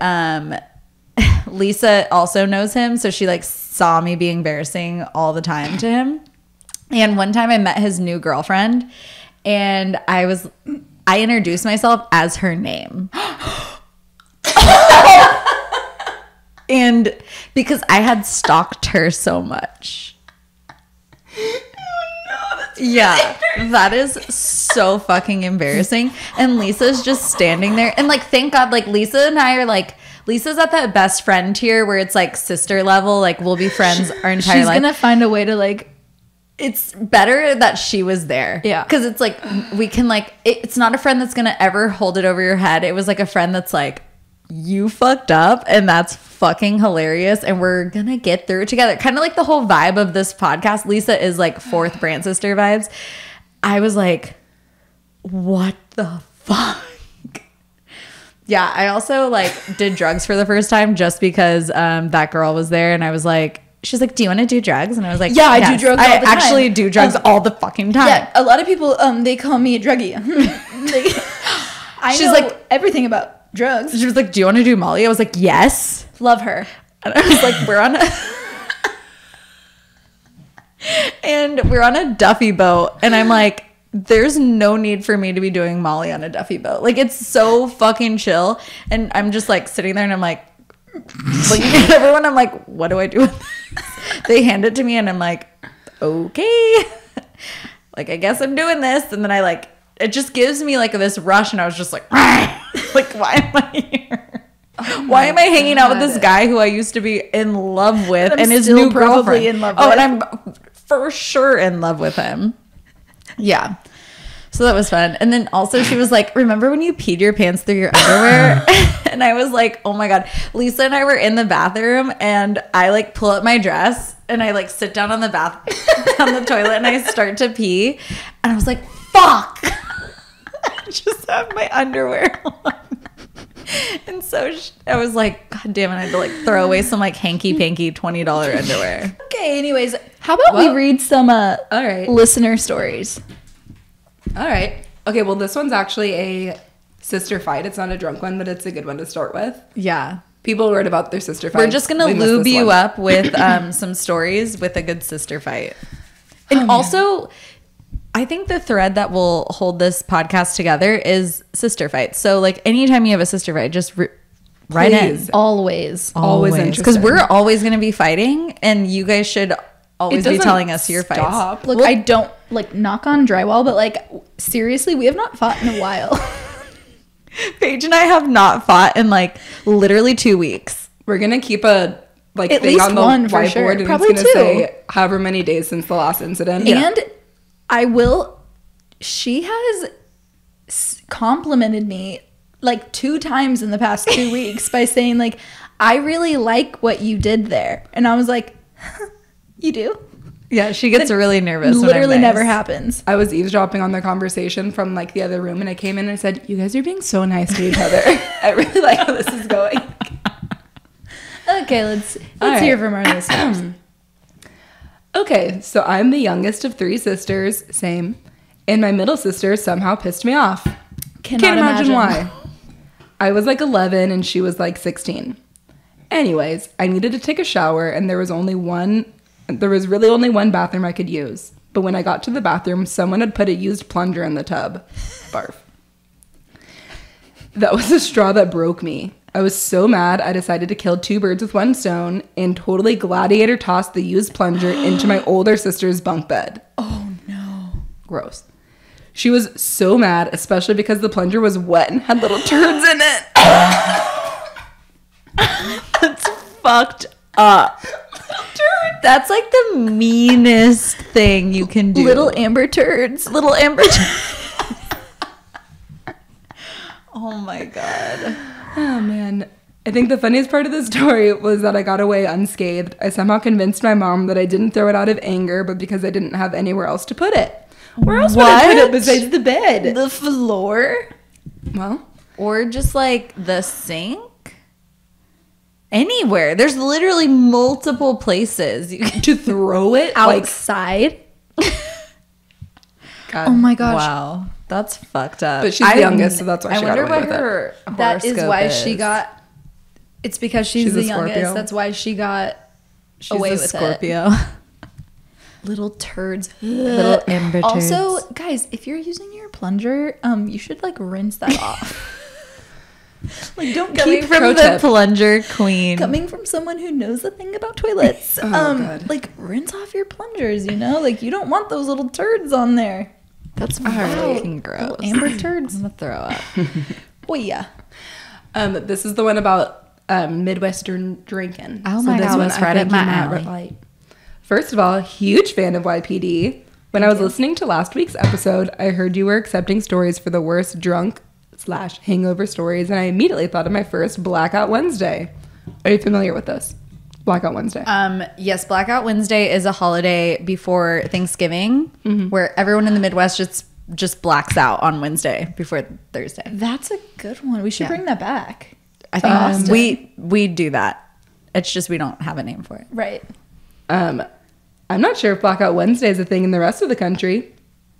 Lisa also knows him, so she like saw me be embarrassing all the time to him. And one time I met his new girlfriend, and I introduced myself as her name. And because I had stalked her so much. Yeah, that is so fucking embarrassing. And Lisa's just standing there, and like, thank God, like Lisa and I are like, Lisa's at that best friend tier where it's like sister level, like we'll be friends our entire life. She's gonna find a way to like. It's better that she was there. Yeah. Because it's like, we can like, it's not a friend that's gonna ever hold it over your head. It was like a friend that's like, you fucked up, and that's fucking hilarious, and we're gonna get through it together. Kind of like the whole vibe of this podcast. Lisa is like fourth brand sister vibes. I was like, what the fuck? Yeah, I also like did drugs for the first time just because that girl was there, and I was like, she's like, do you want to do drugs? And I was like, Yeah, I do drugs all the time. I actually do drugs all the fucking time. Yeah, a lot of people they call me a druggie. She's know like, everything about drugs. she was like, do you want to do Molly? I was like, yes. Love her. And I was like, we're on a Duffy boat, and I'm like, there's no need for me to be doing Molly on a Duffy boat. Like, it's so fucking chill. And I'm just like sitting there, and I'm like looking at everyone. I'm like, what do I do with this? They hand it to me, and I'm like, okay. Like, I guess I'm doing this. And then I like, it just gives me like this rush, and I was just like, like, why am I here? Why am I hanging out with this guy who I used to be in love with, and his new girlfriend? In love Oh, with. and I'm for sure in love with him. Yeah. So that was fun. And then also she was like, remember when you peed your pants through your underwear? And I was like, oh my God. Lisa and I were in the bathroom and I like pull up my dress and I like sit down on the on the toilet and I start to pee. And I was like, fuck. I just have my underwear on. And so I was like, God damn it. I had to like throw away some like hanky-panky $20 underwear. Okay, anyways, how about we read some all right. listener stories? All right. Okay, well, this one's actually a sister fight. It's not a drunk one, but it's a good one to start with. Yeah. People wrote about their sister fight. We're just going to lube you up with some stories with a good sister fight. And also, I think the thread that will hold this podcast together is sister fights. So, like, anytime you have a sister fight, just write in. Always. Because we're always going to be fighting, and you guys should always be telling us your fights. Look, I don't, like, knock on drywall, but, like, seriously, we have not fought in a while. Paige and I have not fought in, like, literally 2 weeks. We're going to keep a, like, at thing least on the one for whiteboard, sure. and Probably it's going to two. say however many days since the last incident. And I will, she has complimented me, like, 2 times in the past 2 weeks by saying, like, I really like what you did there. And I was like, you do? Yeah, she gets really nervous. Literally never happens. I was eavesdropping on their conversation from like the other room, and I came in and I said, you guys are being so nice to each other. I really like how this is going. Okay, let's hear from our listeners. Okay, so I'm the youngest of 3 sisters, same, and my middle sister somehow pissed me off. Can't imagine why. I was like 11 and she was like 16. Anyways, I needed to take a shower and there was really only one bathroom I could use. But when I got to the bathroom, someone had put a used plunger in the tub. Barf. That was a straw that broke me. I was so mad, I decided to kill 2 birds with 1 stone and totally gladiator tossed the used plunger into my older sister's bunk bed. Oh, no. Gross. She was so mad, especially because the plunger was wet and had little turds in it. That's fucked up. That's like the meanest thing you can do. Little amber turds. Little amber turds. Oh my God. Oh man. I think the funniest part of the story was that I got away unscathed. I somehow convinced my mom that I didn't throw it out of anger, but because I didn't have anywhere else to put it. Where else would I put it besides the bed? The floor? Well, or just like the sink? Anywhere. There's literally multiple places you can to throw it outside. God. Oh my gosh. Wow. That's fucked up. But she's the youngest, so that's why she got away with it. Her that is why she got. It's because she's the youngest. Scorpio. That's why she got She's away a with Scorpio. it. Little turds. Little amber turds. Also, guys, if you're using your plunger, you should like rinse that off. Like, don't Coming keep from the plunger queen. Coming from someone who knows a thing about toilets. God. Like, rinse off your plungers, you know? Like, you don't want those little turds on there. That's fucking gross. Little amber turds. I'm gonna throw up. Oh, yeah. This is the one about Midwestern drinking. Oh my God, that's right up my alley. First of all, huge fan of YPD. When I was listening to last week's episode, I heard you were accepting stories for the worst drunk/hangover stories, and I immediately thought of my first Blackout Wednesday. Are you familiar with this? Blackout Wednesday. Yes, Blackout Wednesday is a holiday before Thanksgiving where everyone in the Midwest just blacks out on Wednesday before Thursday. That's a good one. We should bring that back. I think we do that. It's just we don't have a name for it. Right. I'm not sure if Blackout Wednesday is a thing in the rest of the country,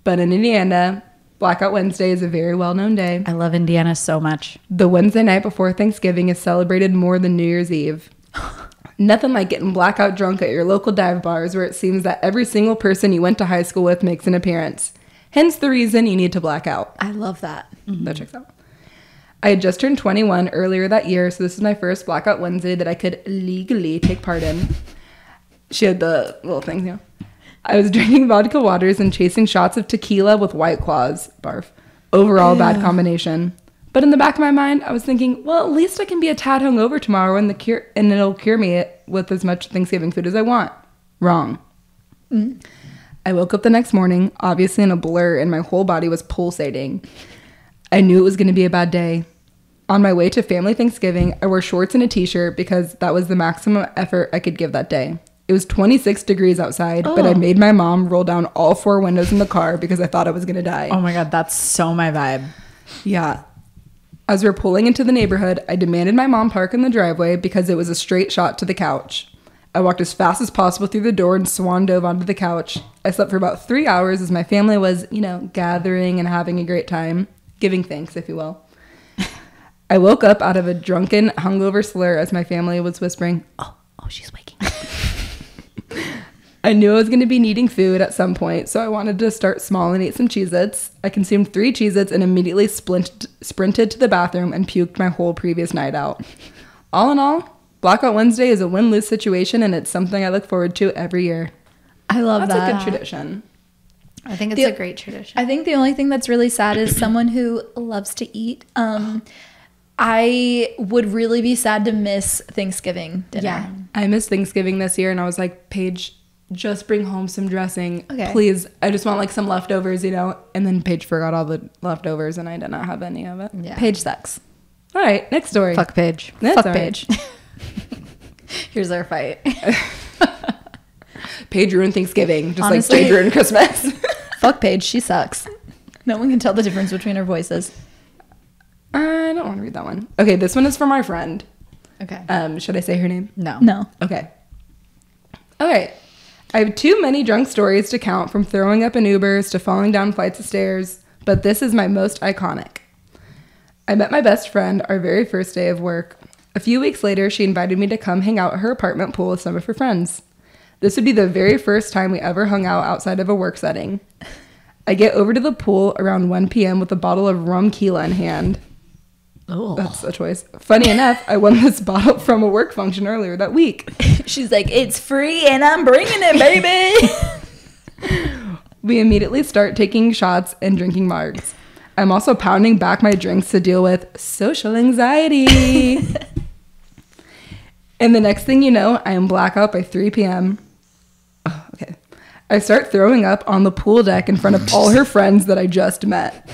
but in Indiana, Blackout Wednesday is a very well-known day. I love Indiana so much. The Wednesday night before Thanksgiving is celebrated more than New Year's Eve. Nothing like getting blackout drunk at your local dive bars where it seems that every single person you went to high school with makes an appearance. Hence the reason you need to black out. I love that. That checks out. I had just turned 21 earlier that year, so this is my first Blackout Wednesday that I could legally take part in. She had the little things, you know. I was drinking vodka waters and chasing shots of tequila with White Claws. Barf. Overall, bad combination. But in the back of my mind, I was thinking, well, at least I can be a tad hungover tomorrow and it'll cure me with as much Thanksgiving food as I want. Wrong. I I woke up the next morning, obviously in a blur, and my whole body was pulsating. I knew it was going to be a bad day. On my way to family Thanksgiving, I wore shorts and a t-shirt because that was the maximum effort I could give that day. It was 26 degrees outside, but I made my mom roll down all 4 windows in the car because I thought I was going to die. Oh my God, that's so my vibe. Yeah. As we were pulling into the neighborhood, I demanded my mom park in the driveway because it was a straight shot to the couch. I walked as fast as possible through the door and swan dove onto the couch. I slept for about 3 hours as my family was, gathering and having a great time. Giving thanks, if you will. I woke up out of a drunken, hungover slur as my family was whispering, oh, she's waking up. I knew I was going to be needing food at some point, so I wanted to start small and ate some Cheez-Its. I consumed 3 Cheez-Its and immediately sprinted to the bathroom and puked my whole previous night out. All in all, Blackout Wednesday is a win-lose situation, and it's something I look forward to every year. I love that. That's a good tradition. I think it's a great tradition. I think the only thing that's really sad is someone who loves to eat. I would really be sad to miss Thanksgiving dinner. Yeah. I missed Thanksgiving this year, and I was like, Paige, just bring home some dressing. Okay. Please. I just want like some leftovers, And then Paige forgot all the leftovers, and I did not have any of it. Yeah. Paige sucks. All right, next story. Fuck Paige. That's Fuck Paige. Here's our fight. Paige ruined Thanksgiving, just Honestly, like Jade ruined Christmas. Fuck Paige. She sucks. No one can tell the difference between her voices. I don't want to read that one. Okay, this one is from our friend. Okay. Should I say her name? No. Okay. Okay. I have too many drunk stories to count, from throwing up in Ubers to falling down flights of stairs, but this is my most iconic. I met my best friend our very first day of work. A few weeks later, she invited me to come hang out at her apartment pool with some of her friends. This would be the very first time we ever hung out outside of a work setting. I get over to the pool around 1 p.m. with a bottle of rum Keela in hand. Oh, That's a choice. Funny enough, I won this bottle from a work function earlier that week. She's like, it's free and I'm bringing it, baby. We immediately start taking shots and drinking margs. I'm also pounding back my drinks to deal with social anxiety. And the next thing you know, I am blackout by 3 p.m. Oh, okay. I start throwing up on the pool deck in front of all her friends that I just met.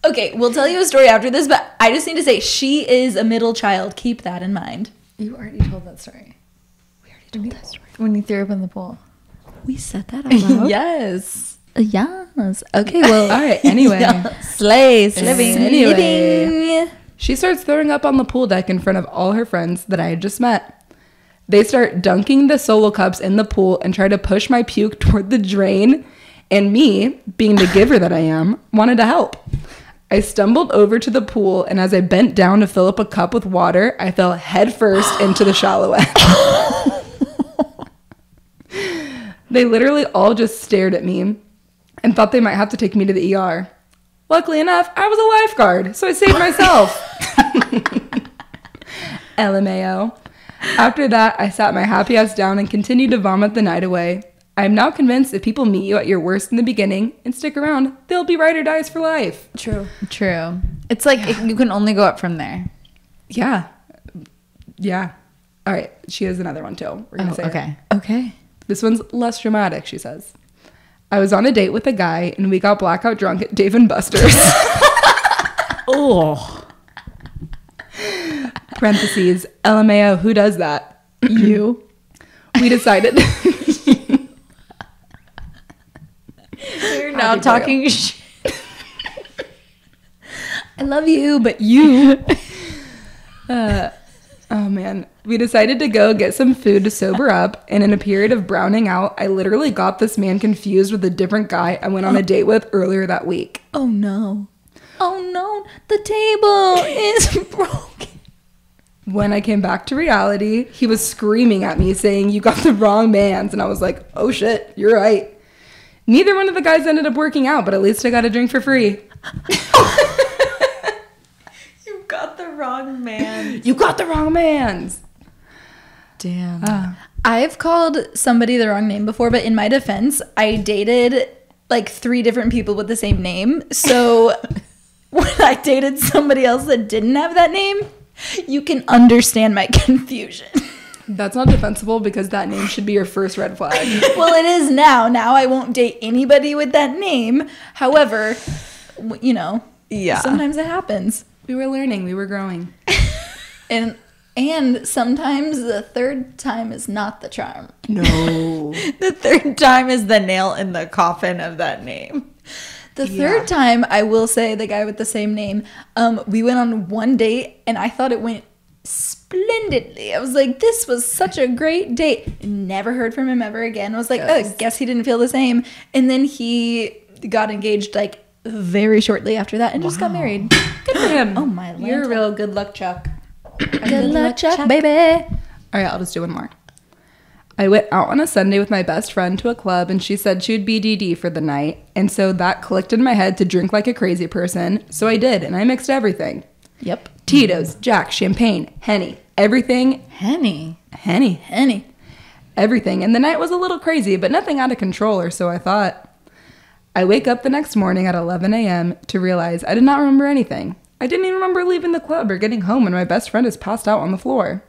Okay, we'll tell you a story after this, but I just need to say, she is a middle child. Keep that in mind. you already told that story. We already told that story. When you threw up in the pool. We said that out loud. Yes. Yes. Okay, well. All right, anyway. Slay. Anyway. She starts throwing up on the pool deck in front of all her friends that I had just met. They start dunking the Solo cups in the pool and try to push my puke toward the drain. And me, being the giver that I am, wanted to help. I stumbled over to the pool, and as I bent down to fill up a cup with water, I fell headfirst into the shallow end. They literally all just stared at me and thought they might have to take me to the ER. Luckily enough, I was a lifeguard, so I saved myself. LMAO. After that, I sat my happy ass down and continued to vomit the night away. I am now convinced if people meet you at your worst in the beginning and stick around, they'll be ride or dies for life. True. It's like you can only go up from there. Yeah. All right. She has another one too. We're gonna say it. Okay. This one's less dramatic, she says. I was on a date with a guy and we got blackout drunk at Dave & Buster's. Oh. Parentheses, LMAO, who does that? You. We decided. You're now talking shit. I love you, but you. Oh man. We decided to go get some food to sober up, and in a period of browning out, I literally got this man confused with a different guy I went on a date with earlier that week. Oh no. Oh no. The table is broken. When I came back to reality, he was screaming at me saying, "You got the wrong man's," and I was like, oh shit, you're right. Neither one of the guys ended up working out, but at least I got a drink for free. You got the wrong man. You got the wrong man's. Damn. I've called somebody the wrong name before, but in my defense, I dated like 3 different people with the same name. So when I dated somebody else that didn't have that name, you can understand my confusion. That's not defensible because that name should be your first red flag. Well, it is now. Now I won't date anybody with that name. However, you know, Yeah. sometimes it happens. We were learning. We were growing. And sometimes the third time is not the charm. No. The third time is the nail in the coffin of that name. The third time, I will say, the guy with the same name, we went on one date and I thought it went splendidly. I was like, this was such a great date. Never heard from him ever again. I was like, oh, guess he didn't feel the same. And then he got engaged like very shortly after that and just got married. Good for him. Oh, my Lanta. You're a real good luck, Chuck. Good luck, Chuck, baby. All right, I'll just do one more. I went out on a Sunday with my best friend to a club, and she said she would be DD for the night. And so that clicked in my head to drink like a crazy person. So I did, and I mixed everything. Yep. Tito's, Jack, Champagne, Henny, everything. Henny. Everything. And the night was a little crazy, but nothing out of control, or so I thought. I wake up the next morning at 11 a.m. to realize I did not remember anything. I didn't even remember leaving the club or getting home when my best friend is passed out on the floor.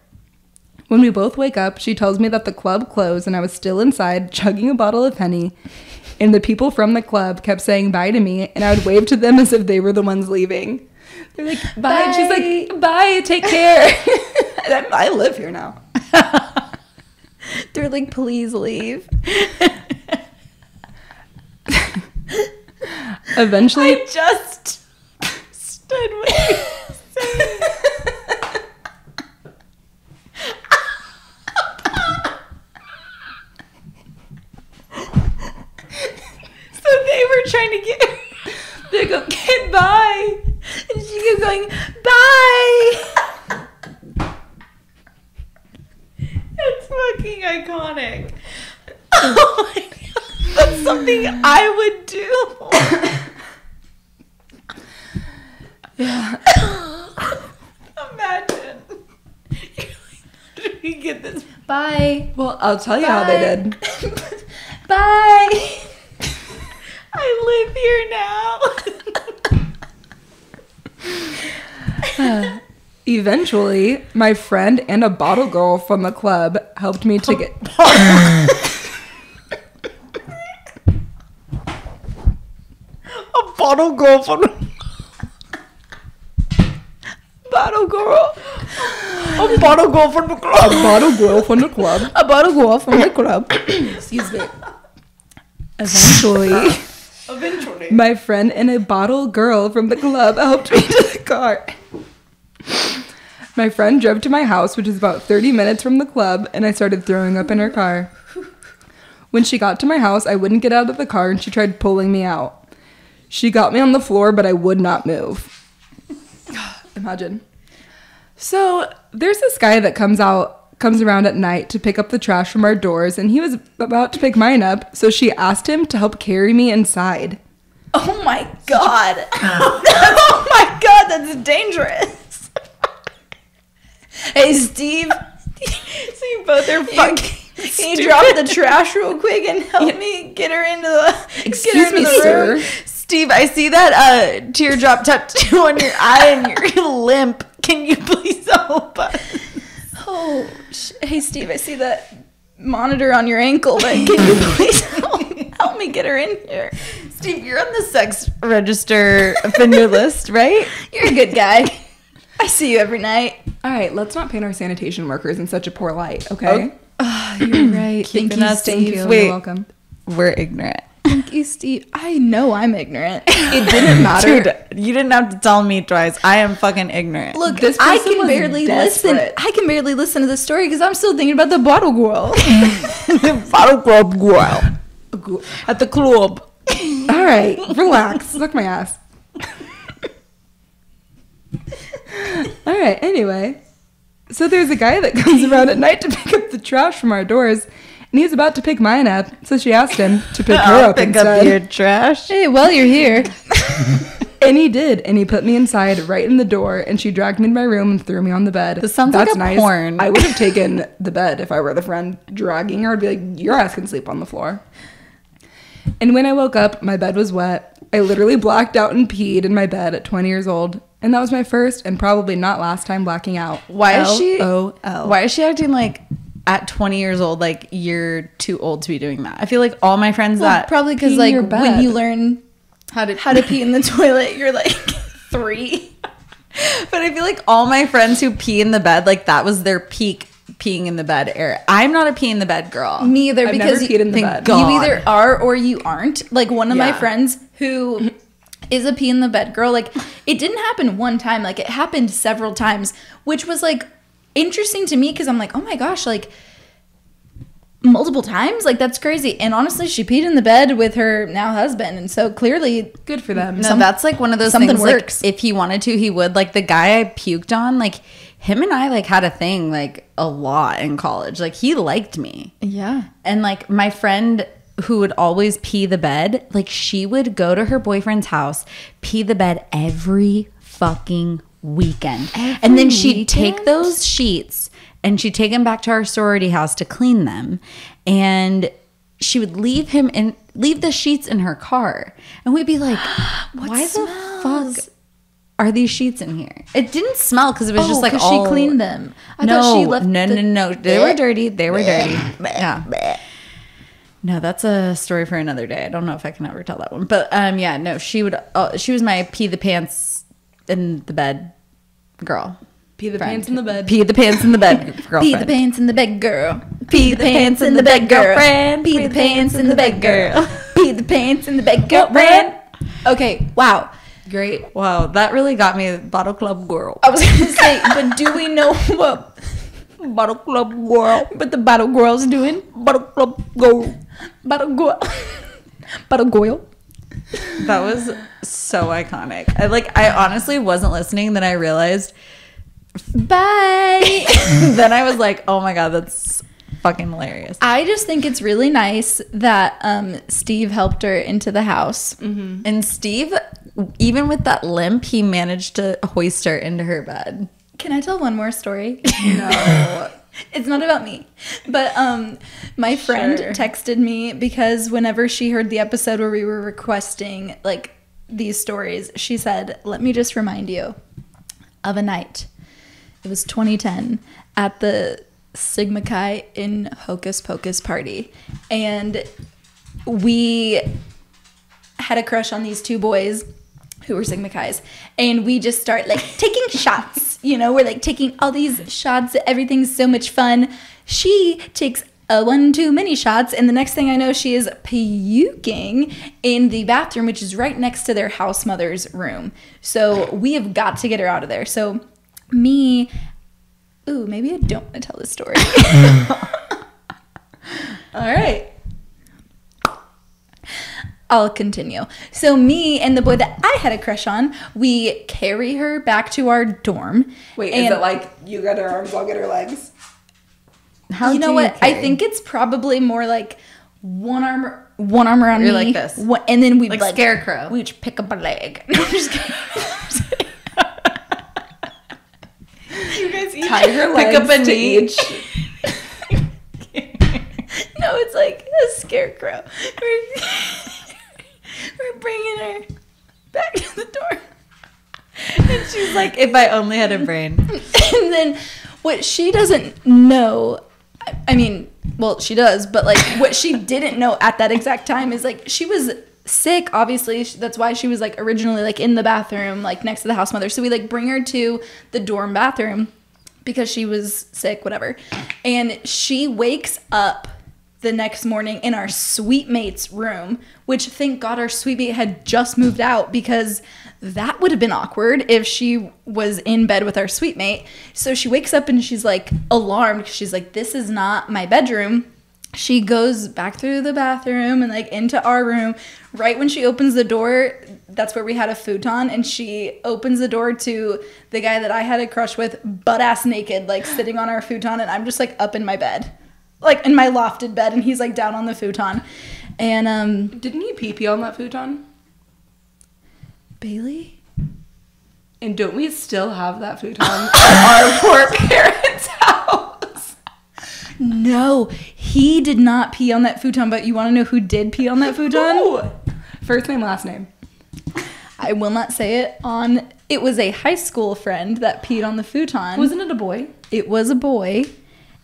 When we both wake up, she tells me that the club closed and I was still inside chugging a bottle of Henny, and the people from the club kept saying bye to me, and I would wave to them as if they were the ones leaving. They're like, bye. And she's like, bye, take care. I live here now. They're like, please leave. Eventually, I just stood with you. So they were trying to get. They go, okay, bye. And she kept going, bye. It's fucking iconic. Oh my god. That's something I would do. yeah. Imagine. You're like, how did we get this? Bye. Well, I'll tell you how they did. Bye. I live here now. Eventually, my friend and a bottle girl from the club helped me to get... A bottle girl from bottle girl. A bottle girl from the club. A bottle girl from the club. A bottle girl from the club. Excuse me. Eventually, my friend and a bottle girl from the club helped me to the car. My friend drove to my house, which is about 30 minutes from the club, and I started throwing up in her car. When she got to my house, I wouldn't get out of the car, and she tried pulling me out. She got me on the floor, but I would not move. Imagine. So there's this guy that comes around at night to pick up the trash from our doors, and he was about to pick mine up, so she asked him to help carry me inside. Oh my god. Oh my god, that's dangerous. Hey, Steve. So you both are fucking. Can you drop the trash real quick and help me get her into the Excuse me, sir. Steve, I see that teardrop tattoo on your eye and you're limp. Can you please help us? Oh, hey, Steve, I see that monitor on your ankle, but can you please help me get her in here? Steve, you're on the sex register offender list, right? You're a good guy. I see you every night. All right, let's not paint our sanitation workers in such a poor light, okay? Oh, you're right. Thank you, Steve. Thank you. Wait. You're welcome. We're ignorant. Thank you, Steve. I know I'm ignorant. It didn't matter. Dude, you didn't have to tell me twice. I am fucking ignorant. Look, This I person can was barely desperate. listen. I can barely listen to the story because I'm still thinking about the bottle girl. The bottle club girl at the club. All right, relax. Suck my ass. All right, anyway. So there's a guy that comes around at night to pick up the trash from our doors, and he's about to pick mine up, so she asked him to pick her up pick instead. up your trash. Hey, well, you're here. And he did, and he put me inside right in the door, and she dragged me to my room and threw me on the bed. This sounds That's like a nice. porn. I would have taken the bed if I were the friend dragging her. I'd be like, your ass can sleep on the floor. And when I woke up, my bed was wet. I literally blacked out and peed in my bed at 20 years old. And that was my first and probably not last time blacking out. Why is she LOL. Why is she acting like at 20 years old, like, you're too old to be doing that. I feel like all my friends that probably because, pee in like, your when bed. you learn how to pee in the toilet, you're like 3. But I feel like all my friends who pee in the bed, like, that was their peak peeing in the bed era. I'm not a pee in the bed girl. Me either, I've because never peed in the bed. God. you either are or you aren't. Like, one of my Yeah. friends who is a pee in the bed girl, like, it didn't happen one time. Like, it happened several times, which was, like, interesting to me because I'm like, oh my gosh, like, multiple times? Like, that's crazy. And honestly, she peed in the bed with her now husband. And so clearly, Good for them. No, that's like one of those something things, works. like, if he wanted to, he would. Like, the guy I puked on, like, him and I, like, had a thing, like, a lot in college. Like, he liked me. yeah. And, like, my friend who would always pee the bed, like, she would go to her boyfriend's house, pee the bed every fucking weekend. And then she'd take those sheets and she'd take them back to our sorority house to clean them. And she would leave the sheets in her car. And we'd be like, why the smells? fuck are these sheets in here? It didn't smell because it was just like 'cause all... she cleaned them. I no, thought she left no. They were dirty. Yeah. No, that's a story for another day. I don't know if I can ever tell that one. But yeah, no, she was my pee the pants in the bed girl. Pee the friend. pants in the bed. Pee the pants in the bed girlfriend. Pee the pants in the bed, girl. Pee the pants in the bed girlfriend. Pee the pants in the bed, girl. Pee the pants in the bed, girlfriend. Okay, wow. Great. Wow, that really got me. Bottle club girl. I was gonna say, but do we know what Bottle club girl. what the bottle girl's doing? Bottle club girl. Bottle girl. Bottle girl. That was so iconic. I honestly wasn't listening. Then I realized. Bye. Then I was like, oh my God, that's fucking hilarious. I just think it's really nice that Steve helped her into the house. Mm-hmm. And Steve, even with that limp, he managed to hoist her into her bed. Can I tell one more story? No. It's not about me. But my friend texted me because whenever she heard the episode where we were requesting like these stories, she said, let me just remind you of a night. It was 2010 at the Sigma Chi in Hocus Pocus party. And we had a crush on these 2 boys who were Sigma Chi's. And we just start like taking shots. You know, we're like taking all these shots. Everything's so much fun. She takes 1 too many shots. And the next thing I know, she is puking in the bathroom, which is right next to their house mother's room. So we have got to get her out of there. So maybe I don't want to tell this story. All right. I'll continue. So me and the boy that I had a crush on, we carry her back to our dorm. Wait, and is it like you get her arms, I'll get her legs? How you know do what? I carry? think it's probably more like one arm around You're me. like this. And then we'd Like like Scarecrow. We'd pick up a leg. No, I'm just kidding. You guys each tie her legs Pick up a to knee. each. No, it's like a scarecrow. We're bringing her back to the dorm. And she's like, if I only had a brain. And then what she doesn't know, I mean, well, she does, but like what she didn't know at that exact time is like she was sick, obviously. That's why she was like originally like in the bathroom, like next to the house mother. So we like bring her to the dorm bathroom because she was sick, whatever. And she wakes up the next morning in our suite mate's room, which thank God our suite mate had just moved out because that would have been awkward if she was in bed with our suite mate. So she wakes up and she's like alarmed because she's like, this is not my bedroom. She goes back through the bathroom and like into our room. Right when she opens the door, that's where we had a futon, and she opens the door to the guy that I had a crush with, butt ass naked, like sitting on our futon, and I'm just like up in my bed, like in my lofted bed, and he's like down on the futon. And Didn't he pee on that futon? Baily? And don't we still have that futon at our poor parents' house? No, he did not pee on that futon, but you want to know who did pee on that futon? Ooh. First name, last name. I will not say it on. It was a high school friend that peed on the futon. Wasn't it a boy? It was a boy,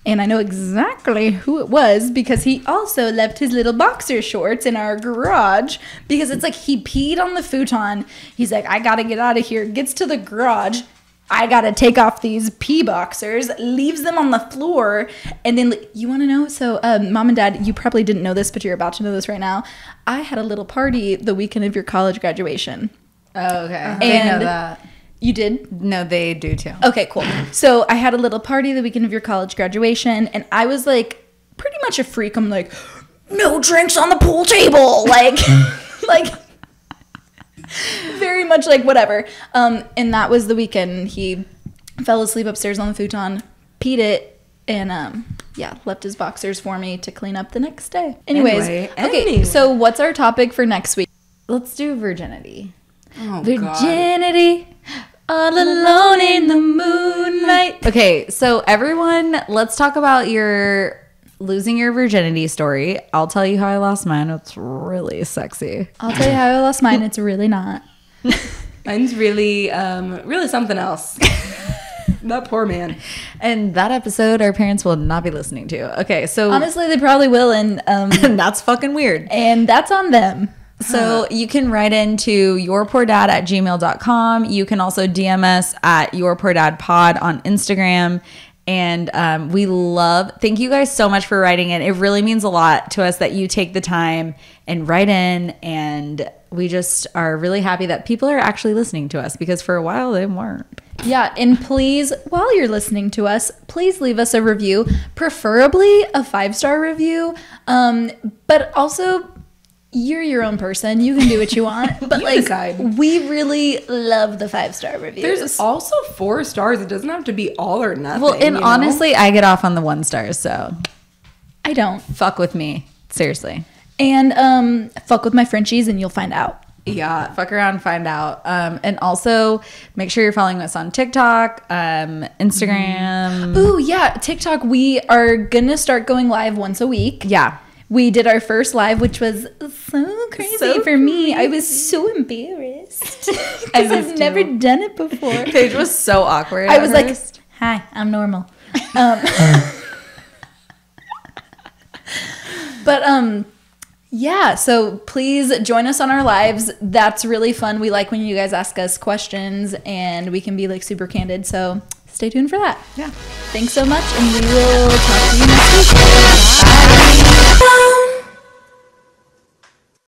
And I know exactly who it was because he also left his little boxer shorts in our garage because it's like he peed on the futon. He's like, I gotta get out of here. Gets to the garage. I gotta take off these pee boxers, leaves them on the floor. And then, you wanna know? So, Mom and Dad, you probably didn't know this, but you're about to know this right now. I had a little party the weekend of your college graduation. Oh, okay. And They know that. You did? No, they do too. Okay, cool. So I had a little party the weekend of your college graduation, and I was like pretty much a freak. I'm like, no drinks on the pool table, like, like very much like whatever. And that was the weekend. He fell asleep upstairs on the futon, peed it, and yeah, left his boxers for me to clean up the next day. Anyways, okay. So what's our topic for next week? Let's do virginity. Oh, Virginity. All alone in the moonlight. Okay, so everyone, let's talk about your losing your virginity story. I'll tell you how I lost mine. It's really sexy. I'll tell you how I lost mine. It's really not. Mine's really, really something else. That poor man. And that episode, our parents will not be listening to. Okay, so Honestly, they probably will, and that's fucking weird. and that's on them. So you can write into yourpoordad@gmail.com. You can also DM us at yourpoordadpod on Instagram. And thank you guys so much for writing in. It really means a lot to us that you take the time and write in. And we just are really happy that people are actually listening to us because for a while they weren't. Yeah, and please, while you're listening to us, please leave us a review, preferably a 5-star review. But also, you're your own person. You can do what you want. But You decide. we really love the 5-star reviews. There's also 4 stars. It doesn't have to be all or nothing. Well, and you know? honestly, I get off on the 1 stars. So I don't. fuck with me. Seriously. And fuck with my Frenchies and you'll find out. Yeah. Fuck around, find out. And also make sure you're following us on TikTok, Instagram. Ooh, yeah. TikTok, we are going to start going live once a week. Yeah. We did our first live, which was so crazy for me. I was so embarrassed because I've never done it before. Paige was so awkward. I was like, hi, I'm normal. But yeah, so please join us on our lives. That's really fun. We like when you guys ask us questions and we can be like super candid. So stay tuned for that. Yeah. Thanks so much, and we will talk to you next week. Bye.